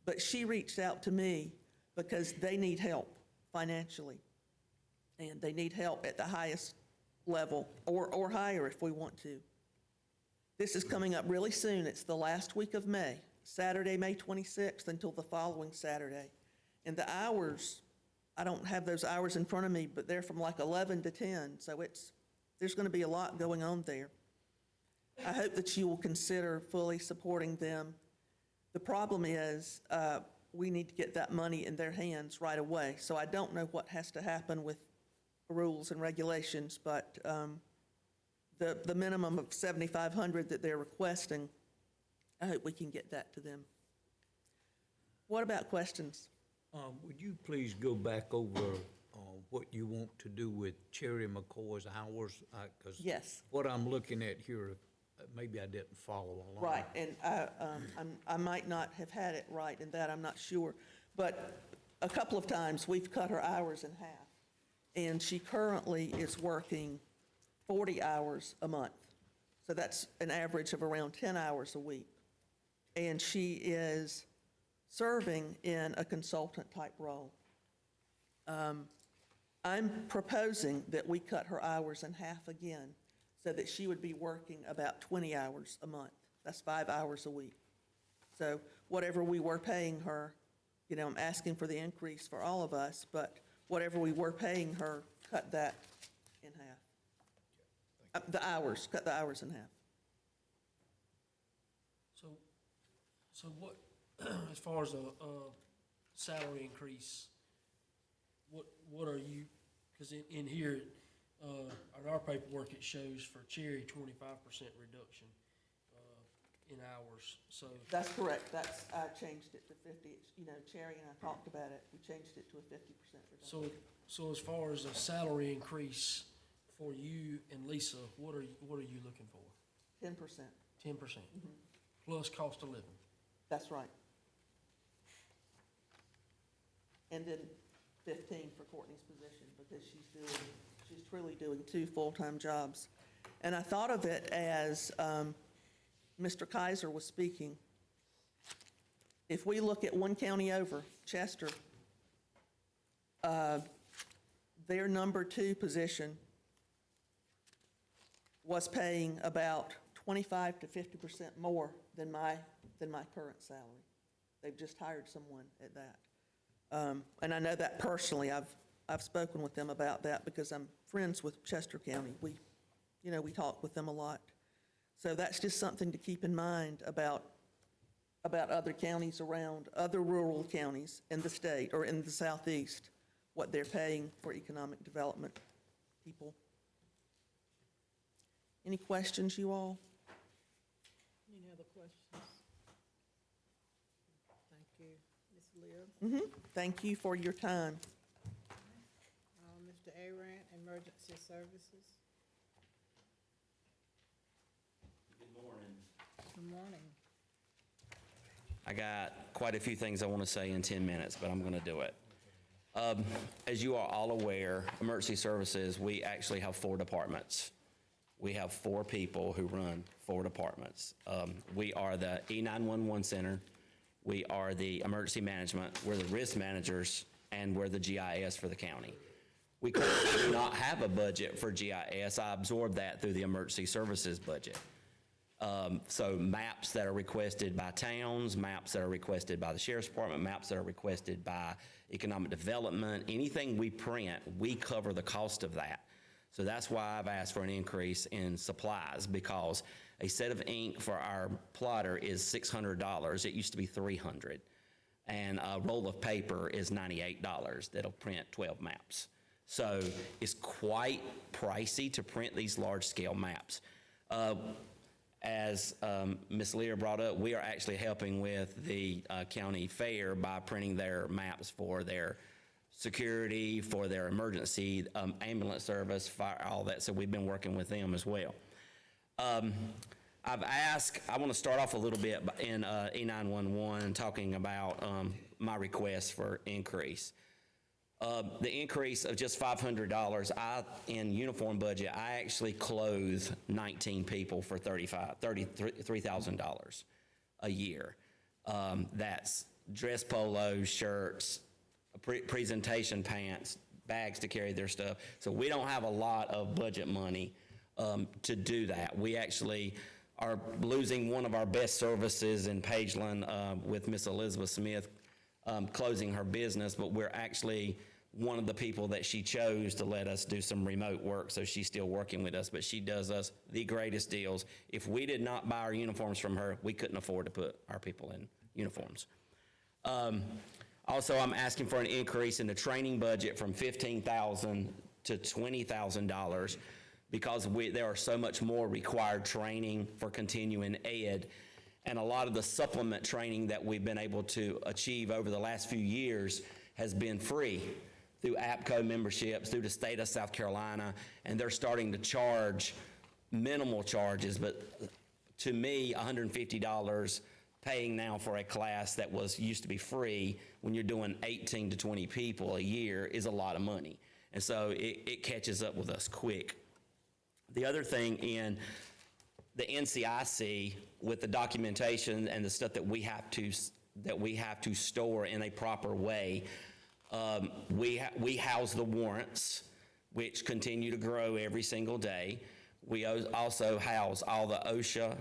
But she reached out to me because they need help financially, and they need help at the highest level or higher if we want to. This is coming up really soon. It's the last week of May, Saturday, May 26th, until the following Saturday. And the hours, I don't have those hours in front of me, but they're from like 11 to 10, so there's going to be a lot going on there. I hope that you will consider fully supporting them. The problem is we need to get that money in their hands right away, so I don't know what has to happen with rules and regulations, but the minimum of $7,500 that they're requesting, I hope we can get that to them. What about questions? Would you please go back over what you want to do with Cherry McCoy's hours? Because Yes. what I'm looking at here, maybe I didn't follow along. Right, and I might not have had it right in that, I'm not sure. But a couple of times, we've cut her hours in half, and she currently is working 40 hours a month. So that's an average of around 10 hours a week. And she is serving in a consultant-type role. I'm proposing that we cut her hours in half again, so that she would be working about 20 hours a month. That's 5 hours a week. So whatever we were paying her, I'm asking for the increase for all of us, but whatever we were paying her, cut that in half. Cut the hours in half. So what, as far as a salary increase, what are you, because in here, on our paperwork, it shows for Cherry 25% reduction in hours, so. That's correct. I changed it to 50. You know, Cherry and I talked about it. We changed it to a 50% reduction. So as far as a salary increase for you and Lisa, what are you looking for? 10%. 10%? Plus cost of living? That's right. And then 15 for Courtney's position, because she's truly doing 2 full-time jobs. And I thought of it as Mr. Kaiser was speaking. If we look at one county over, Chester, their number 2 position was paying about 25 to 50% more than my current salary. They've just hired someone at that. And I know that personally. I've spoken with them about that because I'm friends with Chester County. We talk with them a lot. So that's just something to keep in mind about other counties around, other rural counties in the state or in the southeast, what they're paying for economic development people. Any questions, you all? Any other questions? Thank you. Ms. Leah? Thank you for your time. Mr. Arant, Emergency Services? Good morning. Good morning. I got quite a few things I want to say in 10 minutes, but I'm going to do it. As you are all aware, Emergency Services, we actually have 4 departments. We have 4 people who run 4 departments. We are the E911 Center, we are the Emergency Management, we're the Risk Managers, and we're the GIS for the county. We currently do not have a budget for GIS. I absorbed that through the Emergency Services budget. So maps that are requested by towns, maps that are requested by the Sheriff's Department, maps that are requested by Economic Development, anything we print, we cover the cost of that. So that's why I've asked for an increase in supplies, because a set of ink for our plotter is $600. It used to be $300. And a roll of paper is $98 that'll print 12 maps. So it's quite pricey to print these large-scale maps. As Ms. Lear brought up, we are actually helping with the county fair by printing their maps for their security, for their emergency ambulance service, fire, all that. So we've been working with them as well. I've asked, I want to start off a little bit in E911 talking about my request for increase. The increase of just $500, in uniform budget, I actually clothe 19 people for $33,000 a year. That's dress polos, shirts, presentation pants, bags to carry their stuff. So we don't have a lot of budget money to do that. We actually are losing one of our best services in Pageland with Miss Elizabeth Smith closing her business, but we're actually one of the people that she chose to let us do some remote work, so she's still working with us, but she does us the greatest deals. If we did not buy our uniforms from her, we couldn't afford to put our people in uniforms. Also, I'm asking for an increase in the training budget from $15,000 to $20,000 because there are so much more required training for continuing ed. And a lot of the supplement training that we've been able to achieve over the last few years has been free through APCO memberships, through the state of South Carolina, and they're starting to charge minimal charges, but to me, $150 paying now for a class that used to be free when you're doing 18 to 20 people a year is a lot of money. And so it catches up with us quick. The other thing in the NCIC with the documentation and the stuff that we have to store in a proper way, we house the warrants, which continue to grow every single day. We also house all the OSHA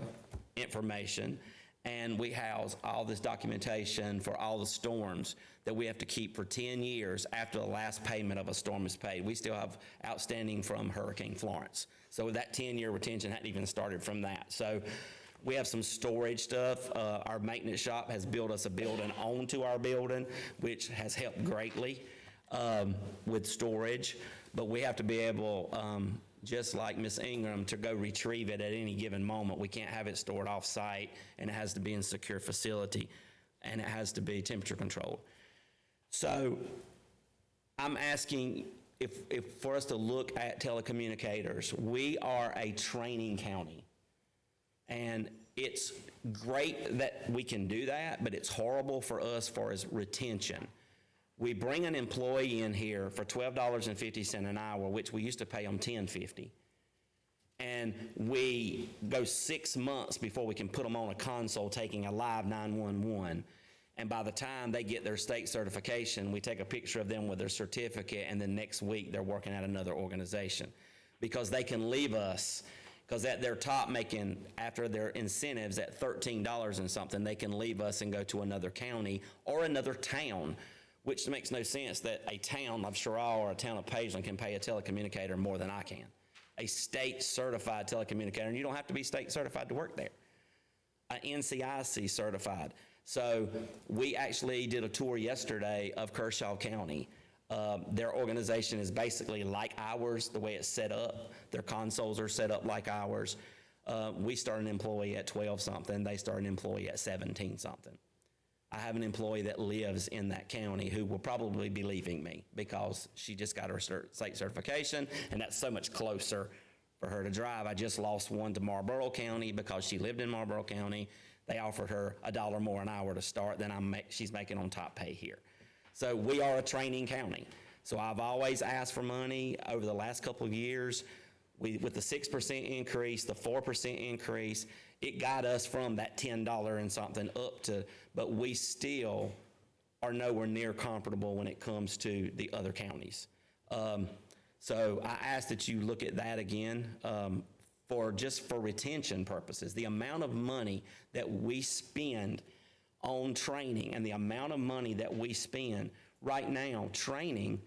information, and we house all this documentation for all the storms that we have to keep for 10 years after the last payment of a storm is paid. We still have outstanding from Hurricane Florence. So that 10-year retention hadn't even started from that. So We have some storage stuff. Our maintenance shop has built us a building onto our building, which has helped greatly with storage. But we have to be able, just like Ms. Ingram, to go retrieve it at any given moment. We can't have it stored off-site, and it has to be in a secure facility, and it has to be temperature controlled. So I'm asking if for us to look at telecommunicators. We are a training county. And it's great that we can do that, but it's horrible for us for as retention. We bring an employee in here for $12.50 an hour, which we used to pay them $10.50. And we go 6 months before we can put them on a console taking a live 911. And by the time they get their state certification, we take a picture of them with their certificate, and then next week they're working at another organization. Because they can leave us, because at their top making, after their incentives at $13 and something, they can leave us and go to another county or another town, which makes no sense that a town of Sherrill or a town of Pageland can pay a telecommunicator more than I can. A state certified telecommunicator, and you don't have to be state certified to work there. NCIC certified. So we actually did a tour yesterday of Kershaw County. Their organization is basically like ours, the way it's set up. Their consoles are set up like ours. We start an employee at 12-something. They start an employee at 17-something. I have an employee that lives in that county who will probably be leaving me because she just got her state certification, and that's so much closer for her to drive. I just lost one to Marlboro County because she lived in Marlboro County. They offered her $1 more an hour to start than she's making on top pay here. So we are a training county. So I've always asked for money over the last couple of years. With the 6% increase, the 4% increase, it got us from that $10 and something up to, but we still are nowhere near comparable when it comes to the other counties. So I ask that you look at that again for retention purposes. The amount of money that we spend on training and the amount of money that we spend right now training.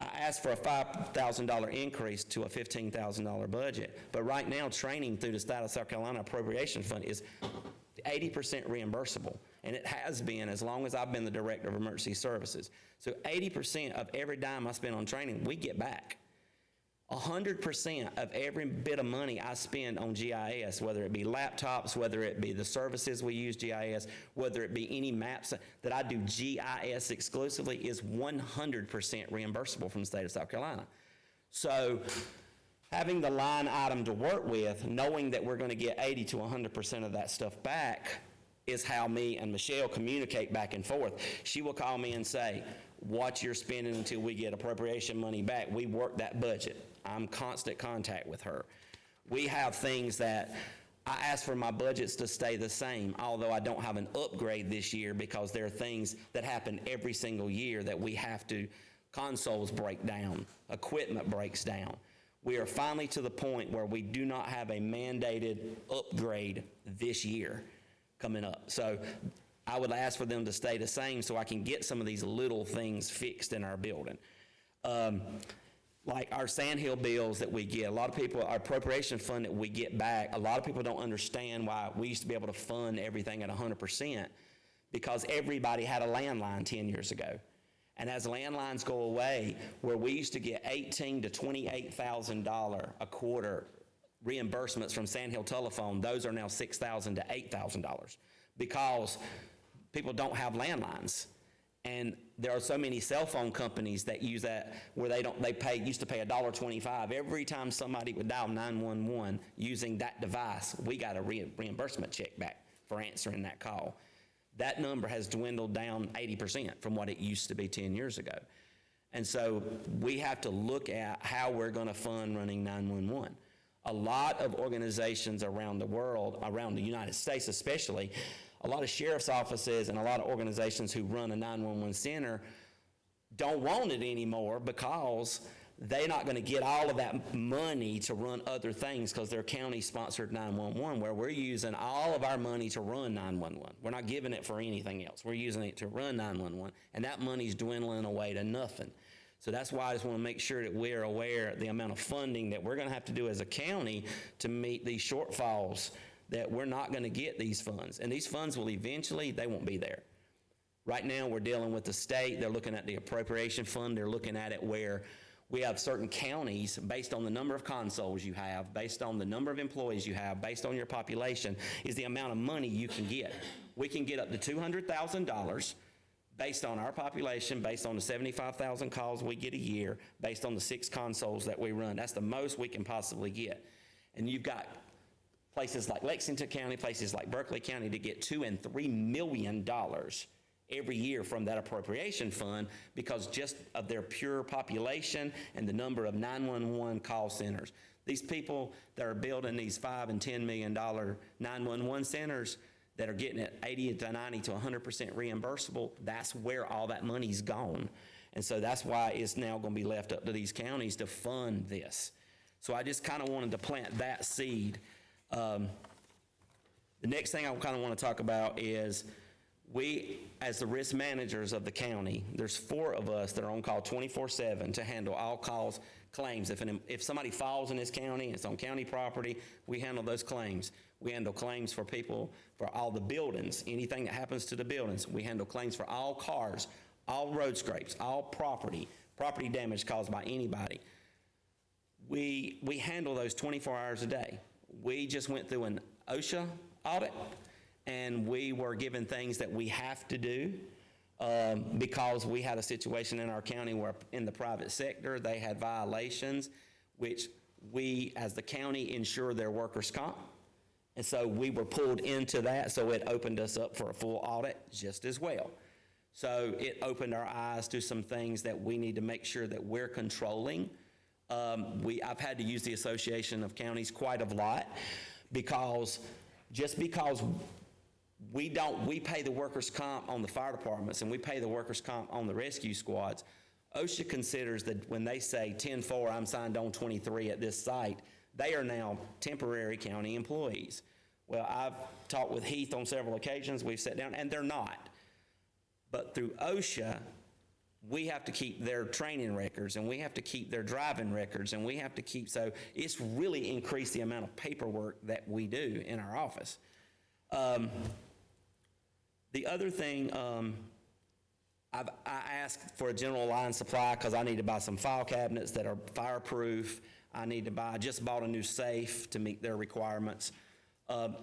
I asked for a $5,000 increase to a $15,000 budget, but right now training through the state of South Carolina Appropriation Fund is 80% reimbursable, and it has been as long as I've been the Director of Emergency Services. So 80% of every dime I spend on training, we get back. 100% of every bit of money I spend on GIS, whether it be laptops, whether it be the services we use GIS, whether it be any maps that I do GIS exclusively, is 100% reimbursable from the state of South Carolina. So having the line item to work with, knowing that we're going to get 80 to 100% of that stuff back, is how me and Michelle communicate back and forth. She will call me and say, what you're spending until we get appropriation money back. We work that budget. I'm constant contact with her. We have things that I ask for my budgets to stay the same, although I don't have an upgrade this year because there are things that happen every single year that we have to, consoles break down, equipment breaks down. We are finally to the point where we do not have a mandated upgrade this year coming up. So I would ask for them to stay the same so I can get some of these little things fixed in our building. Like our Sandhill bills that we get, a lot of people, our appropriation fund that we get back, a lot of people don't understand why we used to be able to fund everything at 100% because everybody had a landline 10 years ago. And as landlines go away, where we used to get $18,000 to $28,000 a quarter reimbursements from Sandhill Telephone, those are now $6,000 to $8,000 because people don't have landlines. And there are so many cell phone companies that use that where used to pay $1.25 every time somebody would dial 911 using that device. We got a reimbursement check back for answering that call. That number has dwindled down 80% from what it used to be 10 years ago. And so we have to look at how we're going to fund running 911. A lot of organizations around the world, around the United States especially, a lot of sheriff's offices and a lot of organizations who run a 911 center don't want it anymore because they're not going to get all of that money to run other things because they're county-sponsored 911, where we're using all of our money to run 911. We're not giving it for anything else. We're using it to run 911, and that money's dwindling away to nothing. So that's why I just want to make sure that we're aware of the amount of funding that we're going to have to do as a county to meet these shortfalls that we're not going to get these funds. And these funds will eventually, they won't be there. Right now, we're dealing with the state. They're looking at the appropriation fund. They're looking at it where we have certain counties, based on the number of consoles you have, based on the number of employees you have, based on your population, is the amount of money you can get. We can get up to $200,000 based on our population, based on the 75,000 calls we get a year, based on the 6 consoles that we run. That's the most we can possibly get. And you've got places like Lexington County, places like Berkeley County to get $2 and $3 million every year from that appropriation fund because just of their pure population and the number of 911 call centers. These people that are building these $5 and $10 million 911 centers that are getting it 80 to 90 to 100% reimbursable, that's where all that money's gone. And so that's why it's now going to be left up to these counties to fund this. So I just kind of wanted to plant that seed. The next thing I kind of want to talk about is we, as the risk managers of the county, there's 4 of us that are on call 24/7 to handle all calls, claims. If somebody falls in this county, it's on county property, we handle those claims. We handle claims for people, for all the buildings, anything that happens to the buildings. We handle claims for all cars, all road scrapes, all property damage caused by anybody. We handle those 24 hours a day. We just went through an OSHA audit, and we were given things that we have to do because we had a situation in our county where in the private sector, they had violations, which we, as the county, insure their workers' comp. And so we were pulled into that, so it opened us up for a full audit just as well. So it opened our eyes to some things that we need to make sure that we're controlling. I've had to use the Association of Counties quite a lot because we pay the workers' comp on the fire departments and we pay the workers' comp on the rescue squads. OSHA considers that when they say 10-4, I'm signed on 23 at this site, they are now temporary county employees. Well, I've talked with Heath on several occasions, we've sat down, and they're not. But through OSHA, we have to keep their training records and we have to keep their driving records and we have to keep, so it's really increased the amount of paperwork that we do in our office. The other thing, I asked for a general line supply because I need to buy some file cabinets that are fireproof. I need to buy, I just bought a new safe to meet their requirements.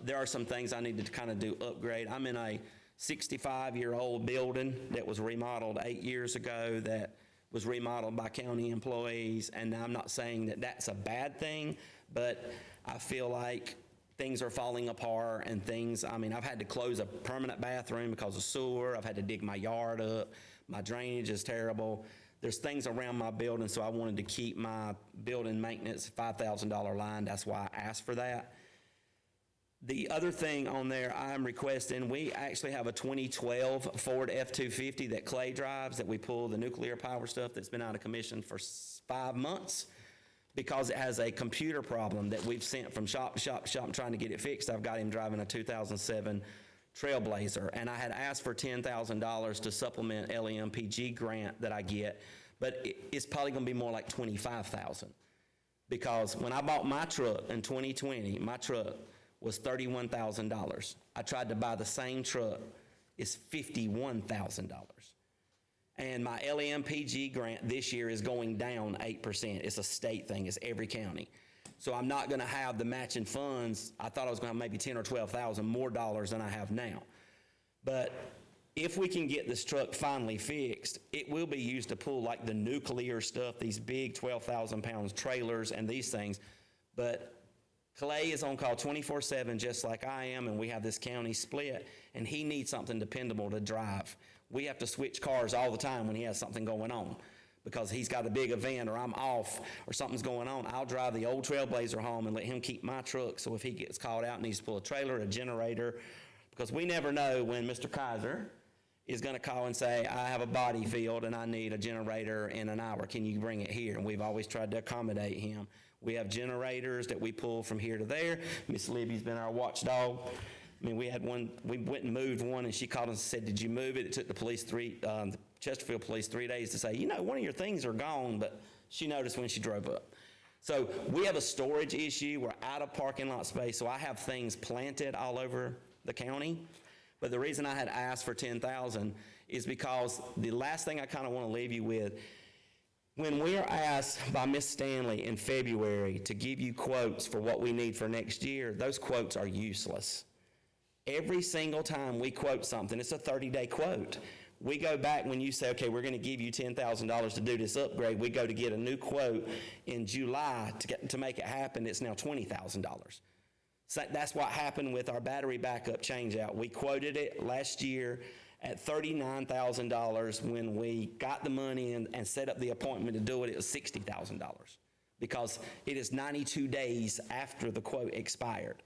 There are some things I need to kind of do upgrade. I'm in a 65-year-old building that was remodeled 8 years ago that was remodeled by county employees, and I'm not saying that that's a bad thing, but I feel like things are falling apart and things, I mean, I've had to close a permanent bathroom because of sewer. I've had to dig my yard up. My drainage is terrible. There's things around my building, so I wanted to keep my building maintenance $5,000 line. That's why I asked for that. The other thing on there I'm requesting, we actually have a 2012 Ford F-250 that Clay drives, that we pull the nuclear power stuff that's been out of commission for 5 months. Because it has a computer problem that we've sent from shop to shop to shop trying to get it fixed. I've got him driving a 2007 Trailblazer, and I had asked for $10,000 to supplement LEMPG grant that I get, but it's probably gonna be more like $25,000. Because when I bought my truck in 2020, my truck was $31,000. I tried to buy the same truck, it's $51,000. And my LEMPG grant this year is going down 8%. It's a state thing, it's every county. So I'm not gonna have the matching funds. I thought I was gonna have maybe $10,000 or $12,000 more dollars than I have now. But if we can get this truck finally fixed, it will be used to pull like the nuclear stuff, these big 12,000 pounds trailers and these things. But Clay is on call 24/7 just like I am, and we have this county split, and he needs something dependable to drive. We have to switch cars all the time when he has something going on because he's got a big event or I'm off or something's going on. I'll drive the old Trailblazer home and let him keep my truck, so if he gets called out and needs to pull a trailer, a generator, because we never know when Mr. Kaiser is gonna call and say, I have a body field and I need a generator in an hour. Can you bring it here? And we've always tried to accommodate him. We have generators that we pull from here to there. Miss Libby's been our watchdog. I mean, we had one, we went and moved one, and she called us and said, did you move it? It took the police the Chesterfield police 3 days to say, you know, one of your things are gone, but she noticed when she drove up. So we have a storage issue. We're out of parking lot space, so I have things planted all over the county. But the reason I had asked for 10,000 is because the last thing I kind of want to leave you with, when we are asked by Ms. Stanley in February to give you quotes for what we need for next year, those quotes are useless. Every single time we quote something, it's a 30-day quote. We go back when you say, okay, we're going to give you $10,000 to do this upgrade, we go to get a new quote in July to make it happen, it's now $20,000. So that's what happened with our battery backup changeout. We quoted it last year at $39,000. When we got the money and set up the appointment to do it, it was $60,000 because it is 92 days after the quote expired.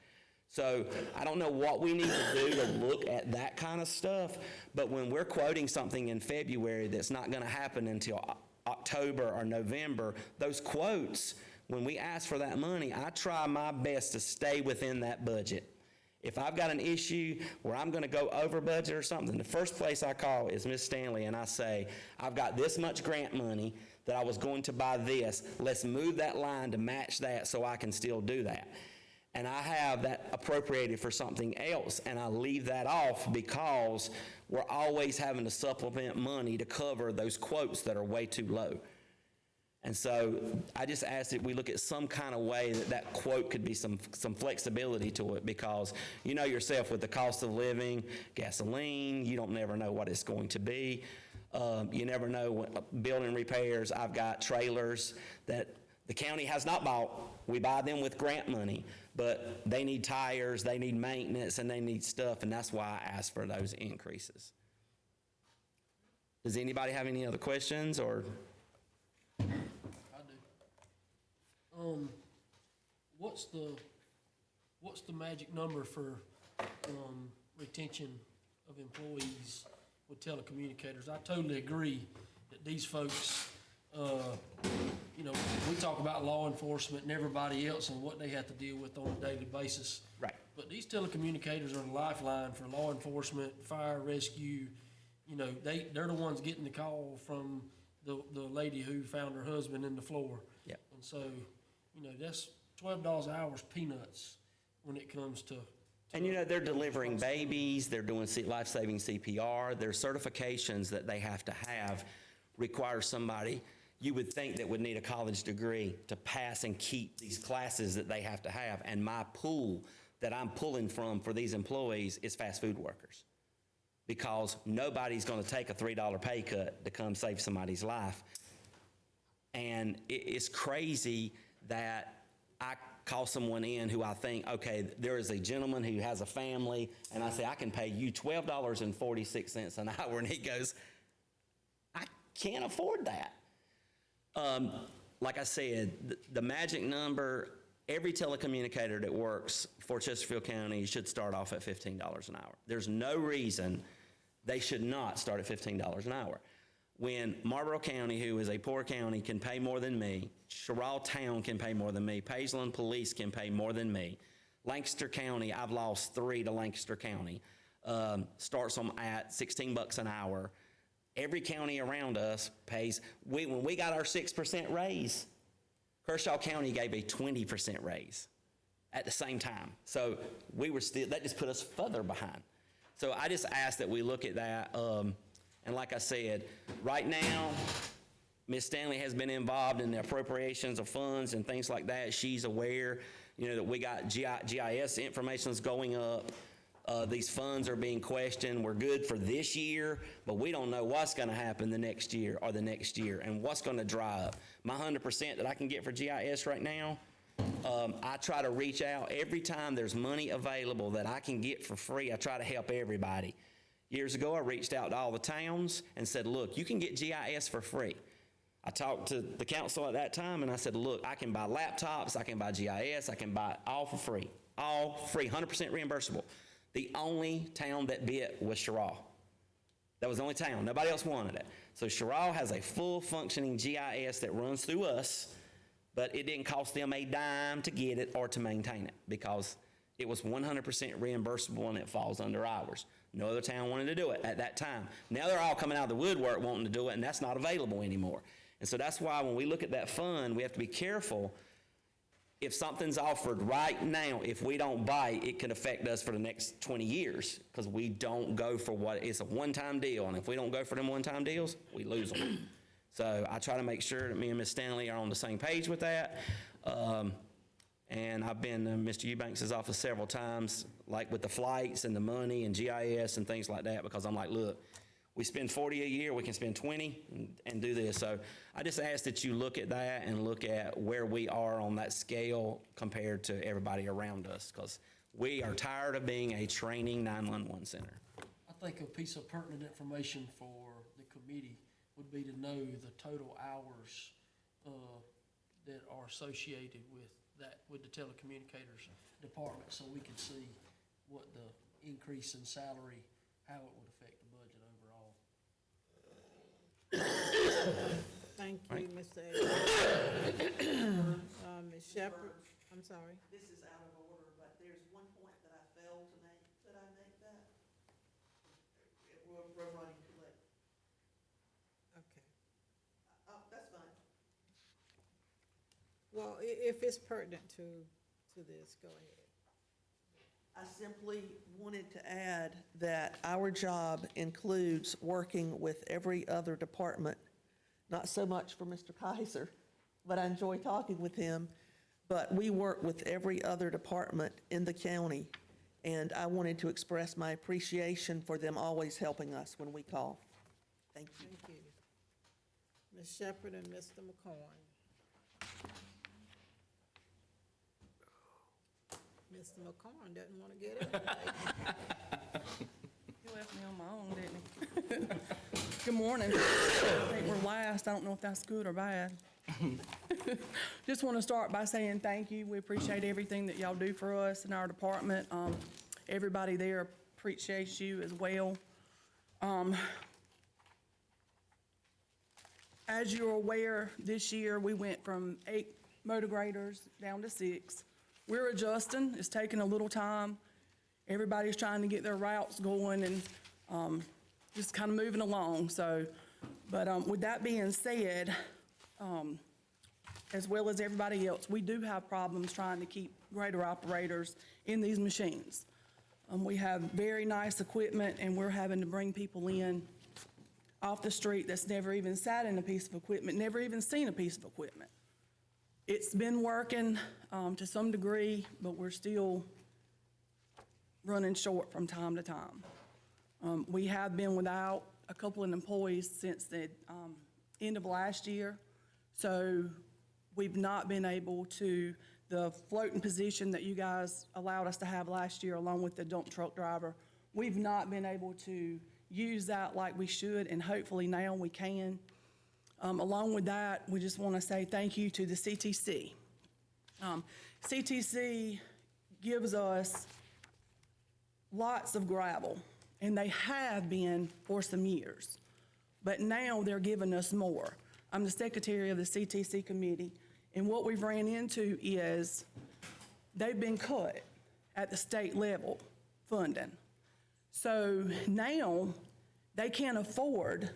So I don't know what we need to do to look at that kind of stuff, but when we're quoting something in February that's not going to happen until October or November, those quotes, when we ask for that money, I try my best to stay within that budget. If I've got an issue where I'm going to go over budget or something, the first place I call is Ms. Stanley and I say, I've got this much grant money that I was going to buy this. Let's move that line to match that so I can still do that. And I have that appropriated for something else, and I leave that off because we're always having to supplement money to cover those quotes that are way too low. And so I just ask that we look at some kind of way that that quote could be some flexibility to it, because you know yourself with the cost of living, gasoline, you don't never know what it's going to be. You never know when building repairs. I've got trailers that the county has not bought. We buy them with grant money, but they need tires, they need maintenance, and they need stuff, and that's why I asked for those increases. Does anybody have any other questions, or? I do. What's the magic number for, retention of employees with telecommunicators? I totally agree that these folks, you know, we talk about law enforcement and everybody else and what they have to deal with on a daily basis. Right. But these telecommunicators are the lifeline for law enforcement, fire, rescue. You know, they're the ones getting the call from the lady who found her husband in the floor. Yep. And so, you know, that's $12 an hour is peanuts when it comes to. And you know, they're delivering babies, they're doing life-saving CPR, their certifications that they have to have require somebody you would think that would need a college degree to pass and keep these classes that they have to have. And my pool that I'm pulling from for these employees is fast food workers, because nobody's going to take a $3 pay cut to come save somebody's life. And it's crazy that I call someone in who I think, okay, there is a gentleman who has a family, and I say, I can pay you $12.46 an hour, and he goes, I can't afford that. Like I said, the magic number, every telecommunicator that works for Chesterfield County should start off at $15 an hour. There's no reason they should not start at $15 an hour. When Marlboro County, who is a poor county, can pay more than me, Sherrall Town can pay more than me, Pageland Police can pay more than me, Lancaster County, I've lost 3 to Lancaster County, starts them at $16 an hour. Every county around us pays, when we got our 6% raise, Kershaw County gave a 20% raise at the same time. So we were still, that just put us further behind. So I just ask that we look at that. And like I said, right now, Ms. Stanley has been involved in the appropriations of funds and things like that. She's aware, you know, that we got GIS information is going up. These funds are being questioned. We're good for this year, but we don't know what's going to happen the next year or the next year and what's going to dry up. My 100% that I can get for GIS right now, I try to reach out every time there's money available that I can get for free. I try to help everybody. Years ago, I reached out to all the towns and said, look, you can get GIS for free. I talked to the council at that time and I said, look, I can buy laptops, I can buy GIS, I can buy all for free. All free, 100% reimbursable. The only town that bid was Sherrall. That was the only town. Nobody else wanted it. So Sherrall has a full functioning GIS that runs through us, but it didn't cost them a dime to get it or to maintain it because it was 100% reimbursable and it falls under ours. No other town wanted to do it at that time. Now they're all coming out of the woodwork wanting to do it, and that's not available anymore. And so that's why when we look at that fund, we have to be careful if something's offered right now, if we don't bite, it can affect us for the next 20 years, because we don't go for what, it's a one-time deal, and if we don't go for them one-time deals, we lose them. So I try to make sure that me and Ms. Stanley are on the same page with that. And I've been to Mr. Eubanks' office several times, like with the flights and the money and GIS and things like that, because I'm like, look, we spend 40 a year, we can spend 20 and do this. So I just ask that you look at that and look at where we are on that scale compared to everybody around us, because we are tired of being a training 911 center. I think a piece of pertinent information for the committee would be to know the total hours that are associated with that, with the telecommunicators department, so we can see what the increase in salary, how it would affect the budget overall. Thank you, Mr. Ayers. Ms. Shepherd, I'm sorry. This is out of order, but there's one point that I failed to make. Could I make that? We're running too late. Okay. Oh, that's fine. Well, if it's pertinent to this, go ahead. I simply wanted to add that our job includes working with every other department, not so much for Mr. Kaiser, but I enjoy talking with him, but we work with every other department in the county, and I wanted to express my appreciation for them always helping us when we call. Thank you. Thank you. Ms. Shepherd and Mr. McCoy. Mr. McCoy doesn't want to get up. He left me on my own, didn't he? Good morning. I think we're last. I don't know if that's good or bad. Just want to start by saying thank you. We appreciate everything that y'all do for us in our department. Everybody there appreciates you as well. As you're aware, this year we went from 8 motor graders down to 6. We're adjusting. It's taking a little time. Everybody's trying to get their routes going and just kind of moving along. So, but with that being said, as well as everybody else, we do have problems trying to keep grader operators in these machines. We have very nice equipment, and we're having to bring people in off the street that's never even sat in a piece of equipment, never even seen a piece of equipment. It's been working to some degree, but we're still running short from time to time. We have been without a couple of employees since the end of last year, so we've not been able to, the floating position that you guys allowed us to have last year along with the dump truck driver, we've not been able to use that like we should, and hopefully now we can. Along with that, we just want to say thank you to the CTC. CTC gives us lots of gravel, and they have been for some years, but now they're giving us more. I'm the secretary of the CTC committee, and what we've ran into is they've been cut at the state level funding. So now they can't afford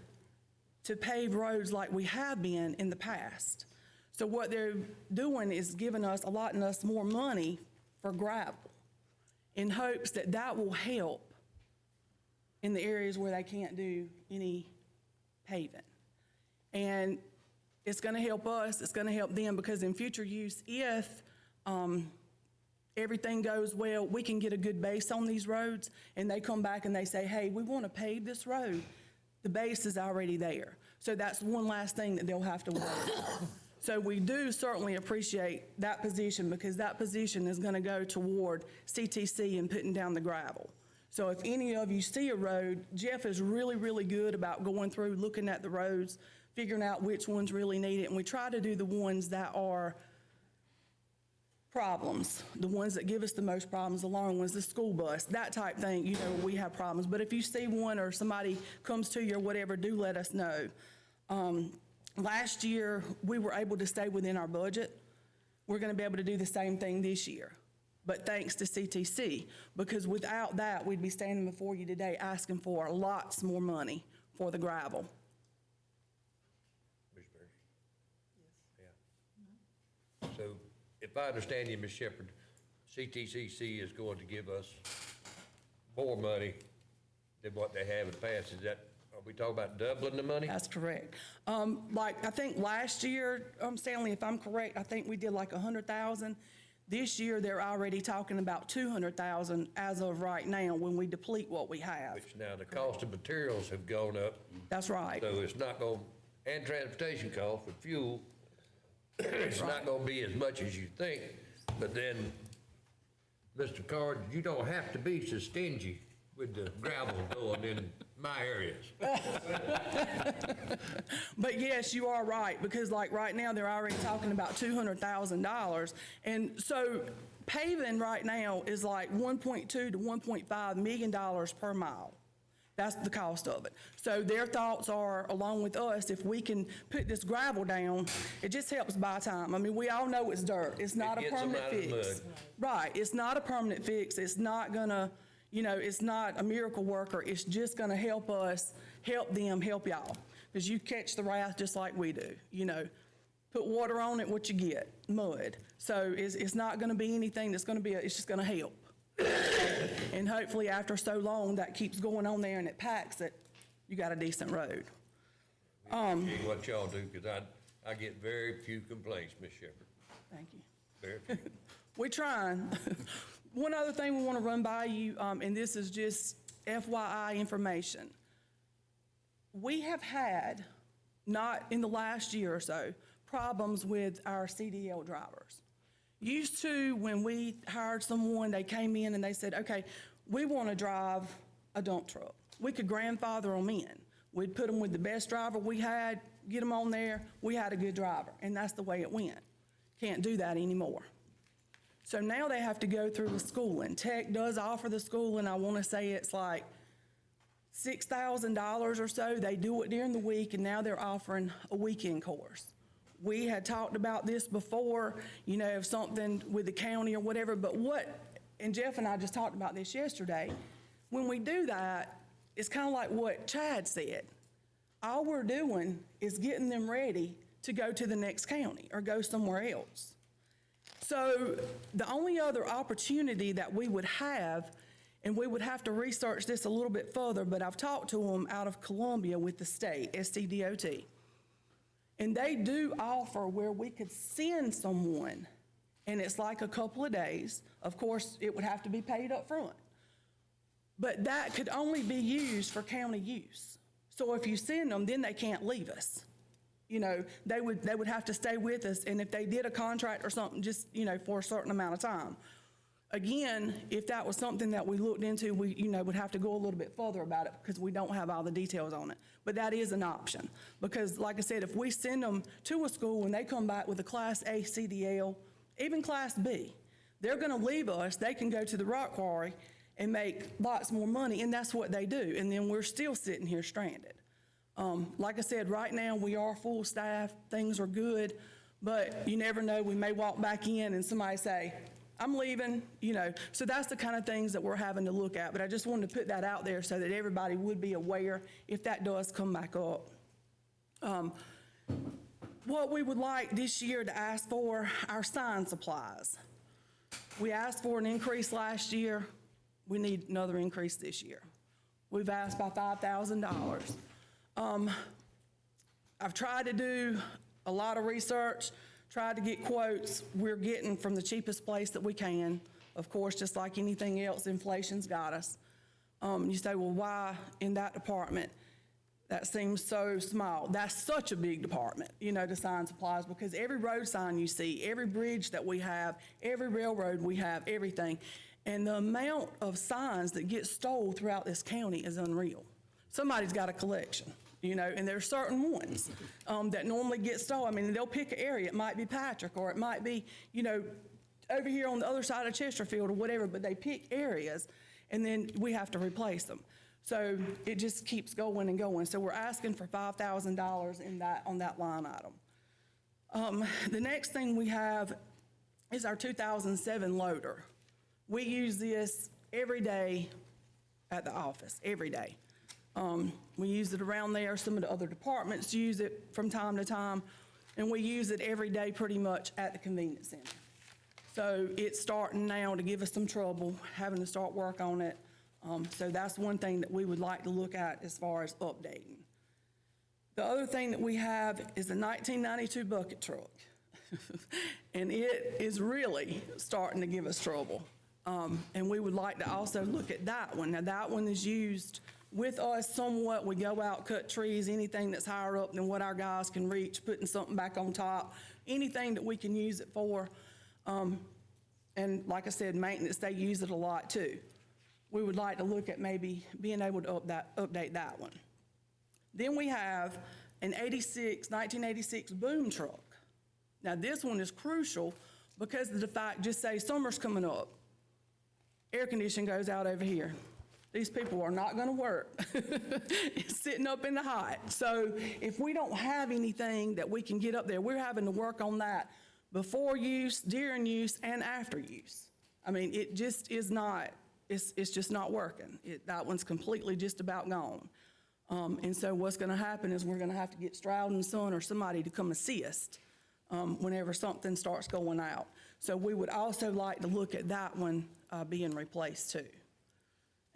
to pave roads like we have been in the past. So what they're doing is allotting us more money for gravel in hopes that that will help in the areas where they can't do any paving. And it's gonna help us, it's gonna help them, because in future use, if everything goes well, we can get a good base on these roads, and they come back and they say, hey, we wanna pave this road. The base is already there. So that's one last thing that they'll have to worry about. So we do certainly appreciate that position, because that position is gonna go toward CTC and putting down the gravel. So if any of you see a road, Jeff is really, really good about going through, looking at the roads, figuring out which ones really need it, and we try to do the ones that are problems, the ones that give us the most problems, the long ones, the school bus, that type thing, you know, we have problems. But if you see one or somebody comes to you or whatever, do let us know. Last year, we were able to stay within our budget. We're gonna be able to do the same thing this year, but thanks to CTC, because without that, we'd be standing before you today asking for lots more money for the gravel. Ms. Burns? Yeah. So if if I understand you, Ms. Shepherd, CTCC is going to give us more money than what they have in the past. Is that, are we talking about doubling the money? That's correct. Like, I think last year, Stanley, if I'm correct, I think we did like 100,000. This year, they're already talking about 200,000 as of right now when we deplete what we have. Which now the cost of materials have gone up, That's right. so it's not going, and transportation costs with fuel, it's not going to be as much as you think. But then, Mr. Card, you don't have to be so stingy with the gravel going in my areas. But yes, you are right, because like right now, they're already talking about $200,000. And so paving right now is like $1.2 to $1.5 million per mile. That's the cost of it. So their thoughts are, along with us, if we can put this gravel down, it just helps buy time. I mean, we all know it's dirt. It's not a gets them permanent out of the fix. mud. Right, it's not a permanent fix. It's not gonna, you know, it's not a miracle worker. It's just gonna help us, help them, help y'all. Because you catch the wrath just like we do, you know. Put water on it, what you get? Mud. So it's not gonna be anything that's gonna be, it's just gonna help. And hopefully after so long, that keeps going on there and it packs it, you got a decent road. Appreciate what y'all do, because I get very few complaints, Ms. Shepherd, Thank you. very few. We're trying. One other thing we want to run by you, and this is just FYI information. We have had, not in the last year or so, problems with our CDL drivers. Used to, when we hired someone, they came in and they said, okay, we want to drive a dump truck. We could grandfather them in. We'd put them with the best driver we had, get them on there. We had a good driver, and that's the way it went. Can't do that anymore. So now they have to go through the schooling. Tech does offer the schooling. I want to say it's like $6,000 or so. They do it during the week, and now they're offering a weekend course. We had talked about this before, you know, if something with the county or whatever, but and Jeff and I just talked about this yesterday, when we do that, it's kind of like what Chad said. All we're doing is getting them ready to go to the next county or go somewhere else. So the only other opportunity that we would have, and we would have to research this a little bit further, but I've talked to them out of Columbia with the state, SCDOT. And they do offer where we could send someone, and it's like a couple of days. Of course, it would have to be paid up front. But that could only be used for county use. So if you send them, then they can't leave us. You know, they would have to stay with us, and if they did a contract or something, just, you know, for a certain amount of time. Again, if that was something that we looked into, we, you know, would have to go a little bit further about it because we don't have all the details on it. But that is an option, because like I said, if we send them to a school and they come back with a Class A CDL, even Class B, they're gonna leave us, they can go to the rock quarry and make lots more money, and that's what they do, and then we're still sitting here stranded. Like I said, right now, we are full staff, things are good, but you never know, we may walk back in and somebody say, I'm leaving, you know. So that's the kind of things that we're having to look at, but I just wanted to put that out there so that everybody would be aware if that does come back up. What we would like this year to ask for, our sign supplies. We asked for an increase last year. We need another increase this year. We've asked by $5,000. I've tried to do a lot of research, tried to get quotes. We're getting from the cheapest place that we can. Of course, just like anything else, inflation's got us. You say, well, why in that department? That seems so small. That's such a big department, you know, the sign supplies, because every road sign you see, every bridge that we have, every railroad we have, everything. And the amount of signs that get stole throughout this county is unreal. Somebody's got a collection, you know, and there's certain ones that normally get stolen. I mean, they'll pick an area. It might be Patrick, or it might be, you know, over here on the other side of Chesterfield or whatever, but they pick areas, and then we have to replace them. So it just keeps going and going. So we're asking for $5,000 in that, on that line item. The next thing we have is our 2007 loader. We use this every day at the office, every day. We use it around there. Some of the other departments use it from time to time, and we use it every day pretty much at the convenience center. So it's starting now to give us some trouble, having to start work on it. So that's one thing that we would like to look at as far as updating. The other thing that we have is the 1992 bucket truck. And it is really starting to give us trouble. And we would like to also look at that one. Now, that one is used with us somewhat. We go out, cut trees, anything that's higher up than what our guys can reach, putting something back on top, anything that we can use it for. And like I said, maintenance, they use it a lot too. We would like to look at maybe being able to update that one. Then we have an 1986 boom truck. Now, this one is crucial because of the fact, just say summer's coming up, air conditioning goes out over here. These people are not gonna work. It's sitting up in the hot. So if we don't have anything that we can get up there, we're having to work on that before use, during use, and after use. I mean, it just is not, it's just not working. That one's completely just about gone. And so what's gonna happen is we're gonna have to get Stroud and Son or somebody to come assist whenever something starts going out. So we would also like to look at that one being replaced too.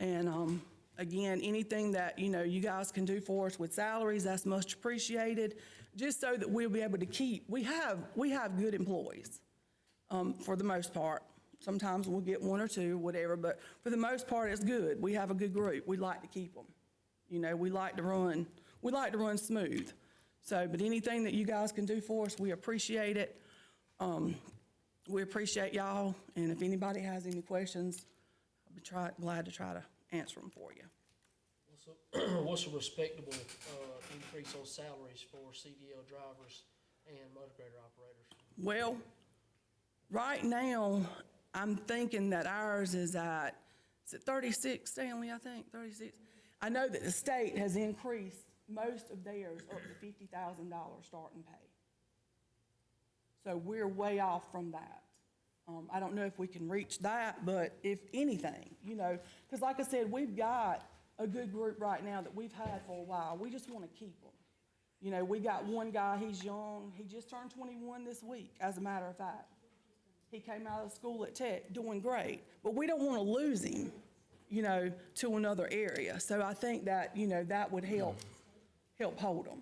And again, anything that, you guys can do for us with salaries, that's much appreciated, just so that we'll be able to keep, we have good employees for the most part. Sometimes we'll get one or two, whatever, but for the most part, it's good. We have a good group. We like to keep them. We like to run smooth. So, but anything that you guys can do for us, we appreciate it. We appreciate y'all, and if anybody has any questions, I'll be glad to try to answer them for you. What's a respectable increase on salaries for CDL drivers and motor grader operators? Well, right now, I'm thinking that ours is at 36, Stanley, I think, 36? I know that the state has increased most of theirs up to $50,000 starting pay. So we're way off from that. I don't know if we can reach that, but if anything, because like I said, we've got a good group right now that we've had for a while. We just want to keep them. We got one guy, he's young. He just turned 21 this week, as a matter of fact. He came out of school at Tech doing great, but we don't want to lose him, to another area. So I think that, that would help hold them.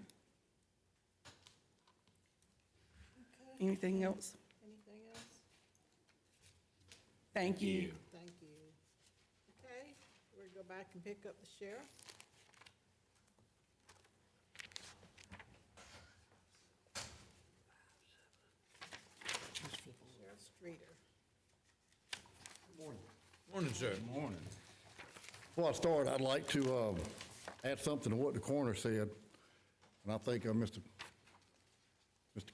Okay. Anything else? Anything else? Thank you. Thank you. Okay, we'll go back and pick up the sheriff. Sheriff Streeter. Morning, sir. Morning. Before I start, I'd like to add something to what the coroner said. And I think, Mr.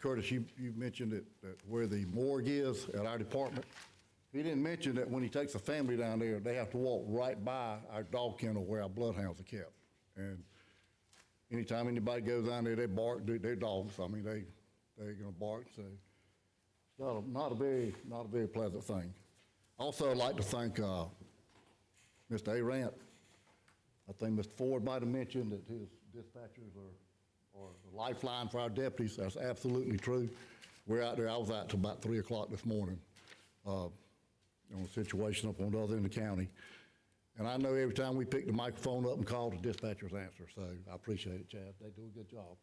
Curtis, you mentioned that where the morgue is at our department. He didn't mention that when he takes a family down there, they have to walk right by our dog kennel where our bloodhounds are kept. And anytime anybody goes down there, they bark, they're dogs. I mean, they're gonna bark, so it's not a very pleasant thing. Also, I'd like to thank Mr. Arant. I think Mr. Ford might have mentioned that his dispatchers are the lifeline for our deputies. That's absolutely true. We're out there, I was out till about 3 o'clock this morning on a situation up on the other end of the county. And I know every time we pick the microphone up and call, the dispatchers answer, so I appreciate it, Chad. They do a good job.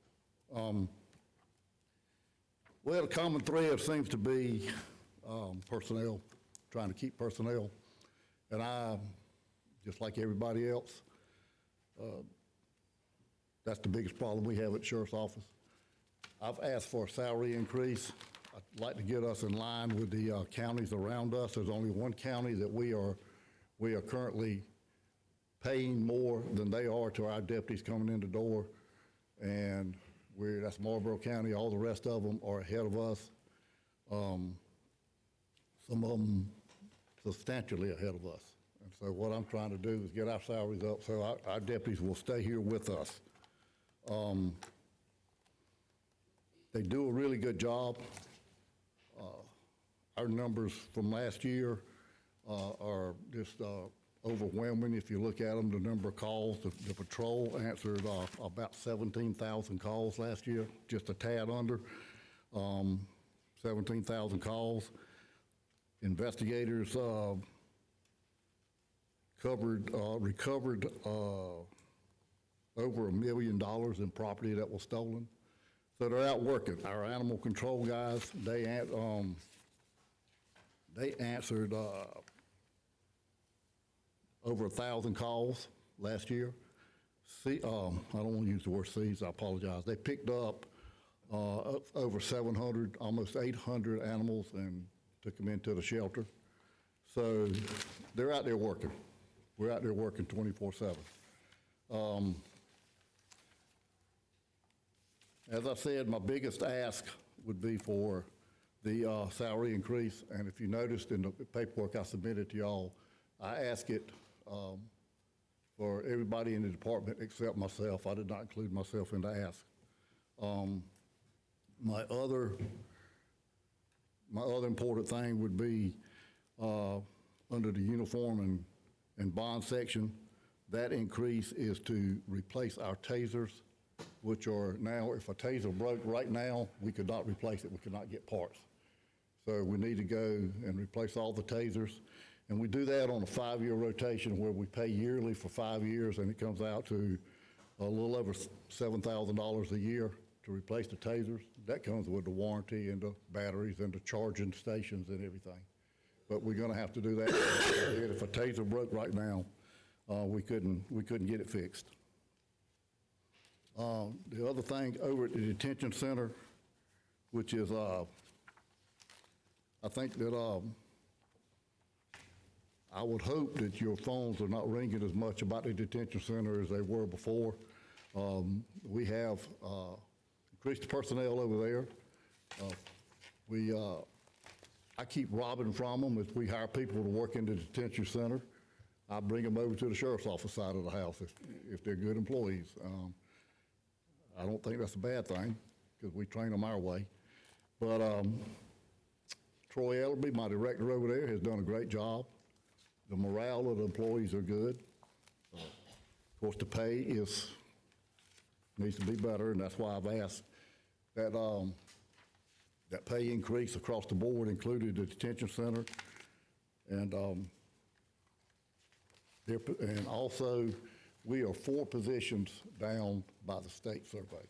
Well, the common thread seems to be personnel, trying to keep personnel. And I, just like everybody else, that's the biggest problem we have at the sheriff's office. I've asked for a salary increase. I'd like to get us in line with the counties around us. There's only one county that we are currently paying more than they are to our deputies coming in the door. And that's Marlboro County. All the rest of them are ahead of us. Some of them substantially ahead of us. And so what I'm trying to do is get our salaries up so our deputies will stay here with us. They do a really good job. Our numbers from last year are just overwhelming. If you look at them, the number of calls, the patrol answered about 17,000 calls last year, just a tad under 17,000 calls. investigators recovered over $1 million in property that was stolen. So they're out working. Our animal control guys, they answered over 1,000 calls last year. I don't want to use the word seize, I apologize. They picked up over 700, almost 800 animals and took them into the shelter. So they're out there working. We're out there working 24/7. As I said, my biggest ask would be for the salary increase. And if you noticed in the paperwork I submitted to y'all, I asked it for everybody in the department except myself. I did not include myself in the ask. My other important thing would be under the uniform and bond section, that increase is to replace our tasers, which are now, if a taser broke right now, we could not replace it. We could not get parts. So we need to go and replace all the tasers. And we do that on a 5-year rotation where we pay yearly for 5 years, and it comes out to a little over $7,000 a year to replace the tasers. That comes with the warranty and the batteries and the charging stations and everything. But we're gonna have to do that. If a taser broke right now, we couldn't get it fixed. The other thing over at the detention center, which is, I think that I would hope that your phones are not ringing as much about the detention center as they were before. We have increased the personnel over there. I keep robbing from them. If we hire people to work in the detention center, I bring them over to the sheriff's office side of the house if they're good employees. I don't think that's a bad thing because we train them our way. But Troy Ellerby, my director over there, has done a great job. The morale of the employees are good. Of course, the pay needs to be better, and that's why I've asked that that pay increase across the board, included the detention center, and also we are 4 positions down by the state survey.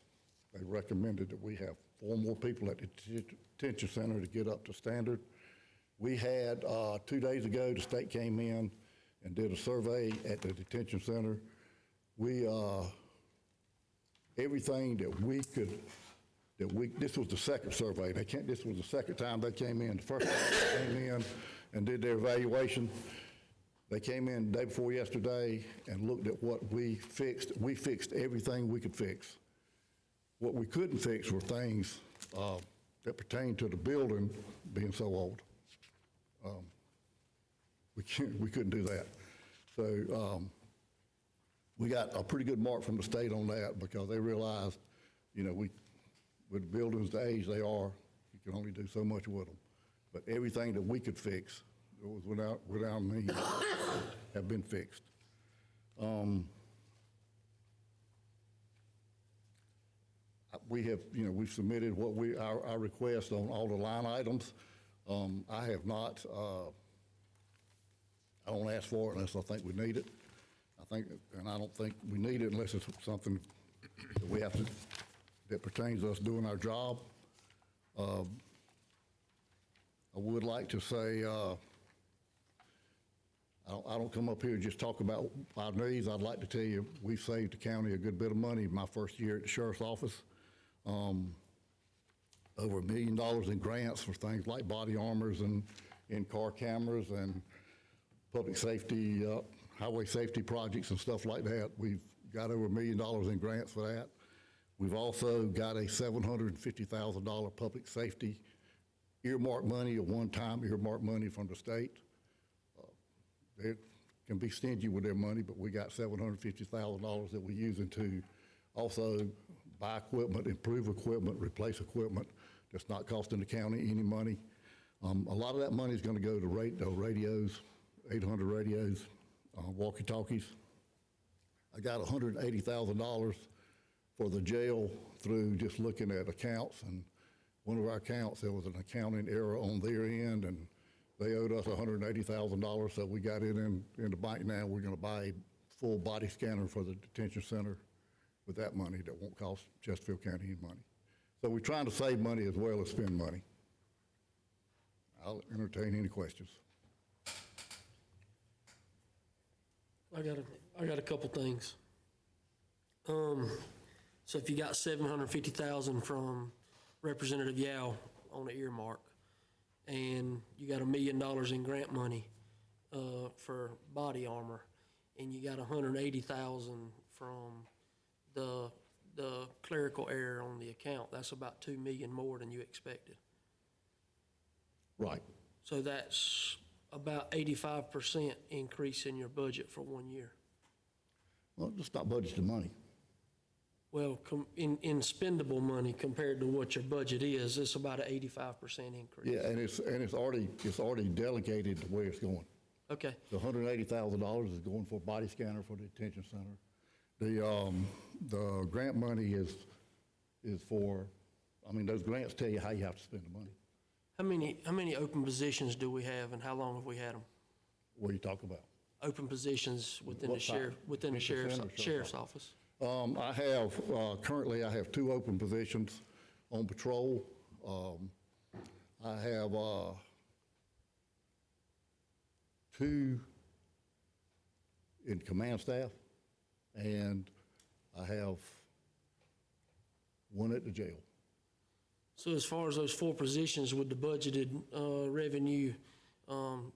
They recommended that we have 4 more people at the detention center to get up to standard. We had, 2 days ago, the state came in and did a survey at the detention center. Everything this was the second survey. This was the second time they came in. The first time they came in and did their evaluation. They came in the day before yesterday and looked at what we fixed. We fixed everything we could fix. What we couldn't fix were things that pertain to the building being so old. We couldn't do that. So we got a pretty good mark from the state on that because they realized, with buildings the age they are, you can only do so much with them. But everything that we could fix, it was without me, have been fixed. We have, we've submitted our request on all the line items. I have not, I don't ask for it unless I think we need it. And I don't think we need it unless it's something that we have to, that pertains to us doing our job. I would like to say, I don't come up here and just talk about our needs. I'd like to tell you, we've saved the county a good bit of money my first year at the sheriff's office. Over $1 million in grants for things like body armors and in-car cameras and public safety, highway safety projects and stuff like that. We've got over $1 million in grants for that. We've also got a $750,000 public safety earmark money, a one-time earmark money from the state. They can be stingy with their money, but we got $750,000 that we're using to also buy equipment, improve equipment, replace equipment that's not costing the county any money. A lot of that money is going to go to radios, 800 radios, walkie-talkies. I got $180,000 for the jail through just looking at accounts, and one of our accounts, there was an accounting error on their end, and They owed us $180,000, so we got it in the bank now. We're gonna buy a full body scanner for the detention center with that money that won't cost Chesterfield County any money. So we're trying to save money as well as spend money. I'll entertain any questions. I got a couple things. So if you got 750,000 from Representative Yao on the earmark, and you got $1 million in grant money, for body armor, and you got 180,000 from the clerical error on the account, that's about 2 million more than you expected. Right. So that's about 85% increase in your budget for 1 year. Well, it's not budgeted money. Well, in spendable money compared to what your budget is, it's about an 85% increase. Yeah, and it's already delegated to where it's going. Okay, The $180,000 is going for body scanner for the detention center. The grant money is for, I mean, those grants tell you how you have to spend the money. how many open positions do we have, and how long have we had them? What are you talking about? Open positions within the What side? within the Detention center or sheriff's office? I have, currently I have 2 open positions on patrol. I have 2 in command staff, and I have 1 at the jail. So as far as those 4 positions with the budgeted revenue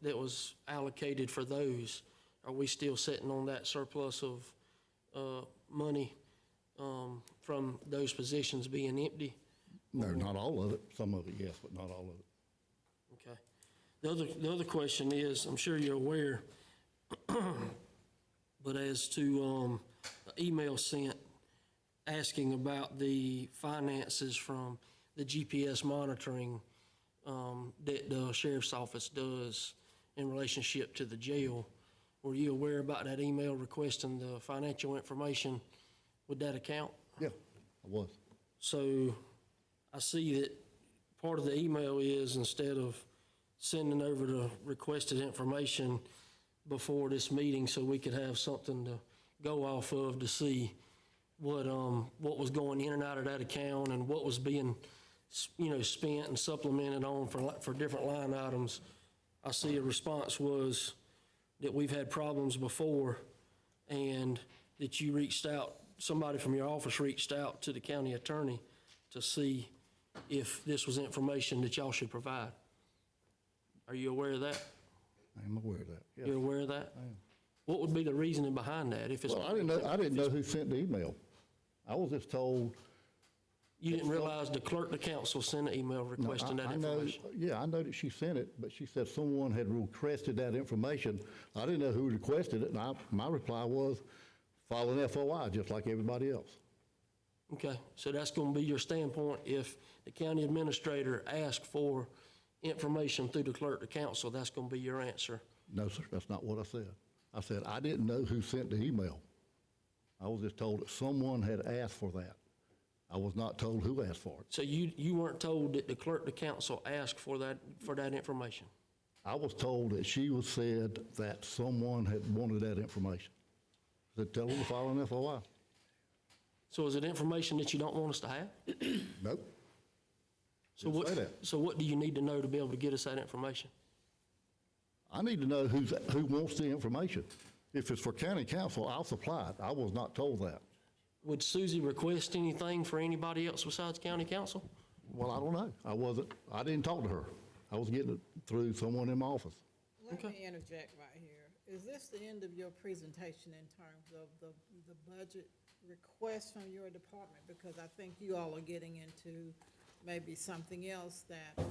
that was allocated for those, are we still sitting on that surplus of money from those positions being empty? No, not all of it. Some of it, yes, but not all of it. Okay. The other question is, I'm sure you're aware, but as to an email sent asking about the finances from the GPS monitoring that the sheriff's office does in relationship to the jail. Were you aware about that email requesting the financial information with that account? Yeah, I was. So I see that part of the email is, instead of sending over the requested information before this meeting so we could have something to go off of to see what was going in and out of that account and what was being, spent and supplemented on for different line items, I see a response was that we've had problems before, and that you reached out, somebody from your office reached out to the county attorney to see if this was information that y'all should provide. Are you aware of that? I am aware of that, yes. You're aware of that? I am. What would be the reasoning behind that? If it's Well, I didn't know who sent the email. I was just told. You didn't realize the clerk of council sent an email No, requesting that I know, information? yeah, I know that she sent it, but she said someone had requested that information. I didn't know who requested it, and my reply was, file an FOI, just like everybody else. Okay, so that's gonna be your standpoint if the county administrator asked for information through the clerk of council, that's gonna be your answer? No, sir, that's not what I said. I said, I didn't know who sent the email. I was just told that someone had asked for that. I was not told who asked for it. So you weren't told that the clerk of council asked for that information? I was told that she was said that someone had wanted that information. I said, tell her to file an FOI. So is it information that you don't want us to have? Nope. So Didn't what, say that. so what do you need to know to be able to get us that information? I need to know who wants the information. If it's for county council, I'll supply it. I was not told that. Would Susie request anything for anybody else besides county council? Well, I don't know. I didn't talk to her. I was getting it through someone in my office. Let me interject right here. Is this the end of your presentation in terms of the budget request from your department? Because I think you all are getting into maybe something else that,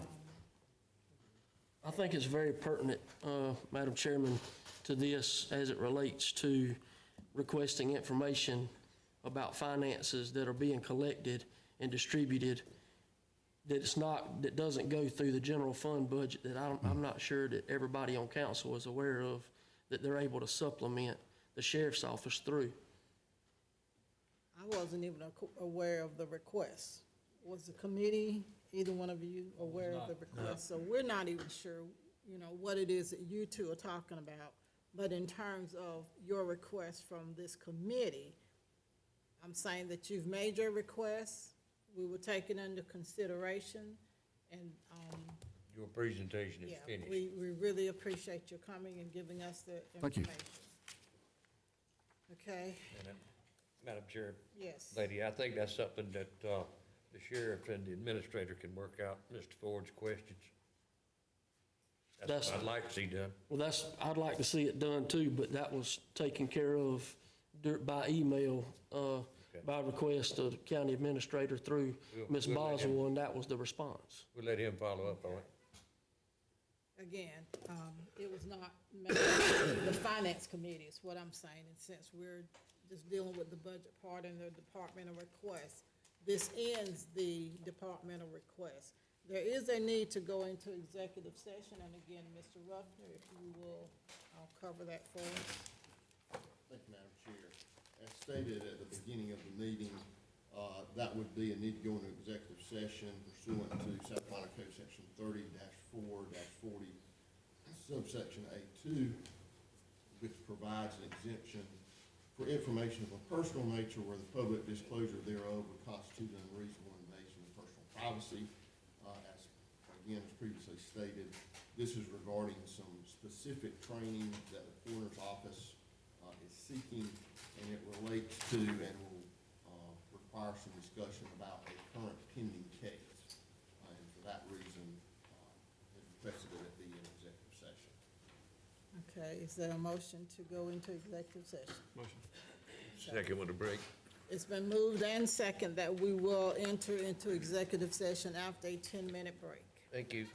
I think it's very pertinent, Madam Chairman, to this as it relates to requesting information about finances that are being collected and distributed, that doesn't go through the general fund budget, that I'm not sure that everybody on council is aware of, that they're able to supplement the sheriff's office through. I wasn't even aware of the request. Was the committee, either one of you, aware of the request? So we're not even sure you know, what it is that you two are talking about. But in terms of your request from this committee, I'm saying that you've made your request, we will take it under consideration, and, Your presentation is yeah, finished. we really appreciate your coming and giving us the Thank you. information. Okay, And, Madam Chair, yes. lady, I think that's something that the sheriff and the administrator can work out, Mr. Ford's questions. That's what I'd like to see done. Well, I'd like to see it done too, but that was taken care of by email, by request of the county administrator through Ms. We'll let him- Boswell, and that was the response. We'll let him follow up on it. Again, it was not made by the finance committee, is what I'm saying, and since we're just dealing with the budget part and the departmental request, this ends the departmental request. There is a need to go into executive session, and again, Mr. Ruffner, if you will, I'll cover that for us. Thank you, Madam Chair. As stated at the beginning of the meeting, that would be a need to go into executive session pursuant to South Carolina Code Section 30-4-40, subsection A2, which provides an exemption for information of a personal nature where the public disclosure thereof would constitute an unreasonable invasion of personal privacy. As, again, as previously stated, this is regarding some specific training that the coroner's office is seeking, and it relates to and will require some discussion about a current pending case. And for that reason, have requested that it be in executive session. Okay, is there a motion to go into executive session? Second with a break. It's been moved and second that we will enter into executive session after a 10-minute break. Thank you.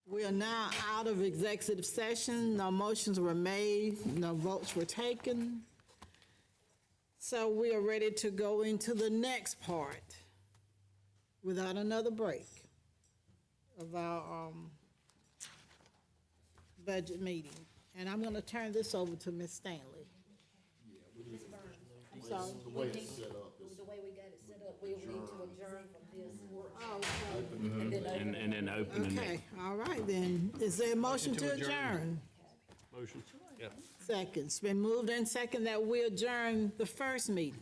We are now out of executive session. No motions were made, no votes were taken. So we are ready to go into the next part without another break of our budget meeting. And I'm going to turn this over to Ms. Stanley. I'm sorry. The way it's set up is The way we got it set up, we'll need to adjourn from this workshop. Oh, okay. And then open And then open the Okay, next. all right then. Is there a motion to adjourn? Motion. Yep. Second. It's been moved and second that we adjourn the first meeting.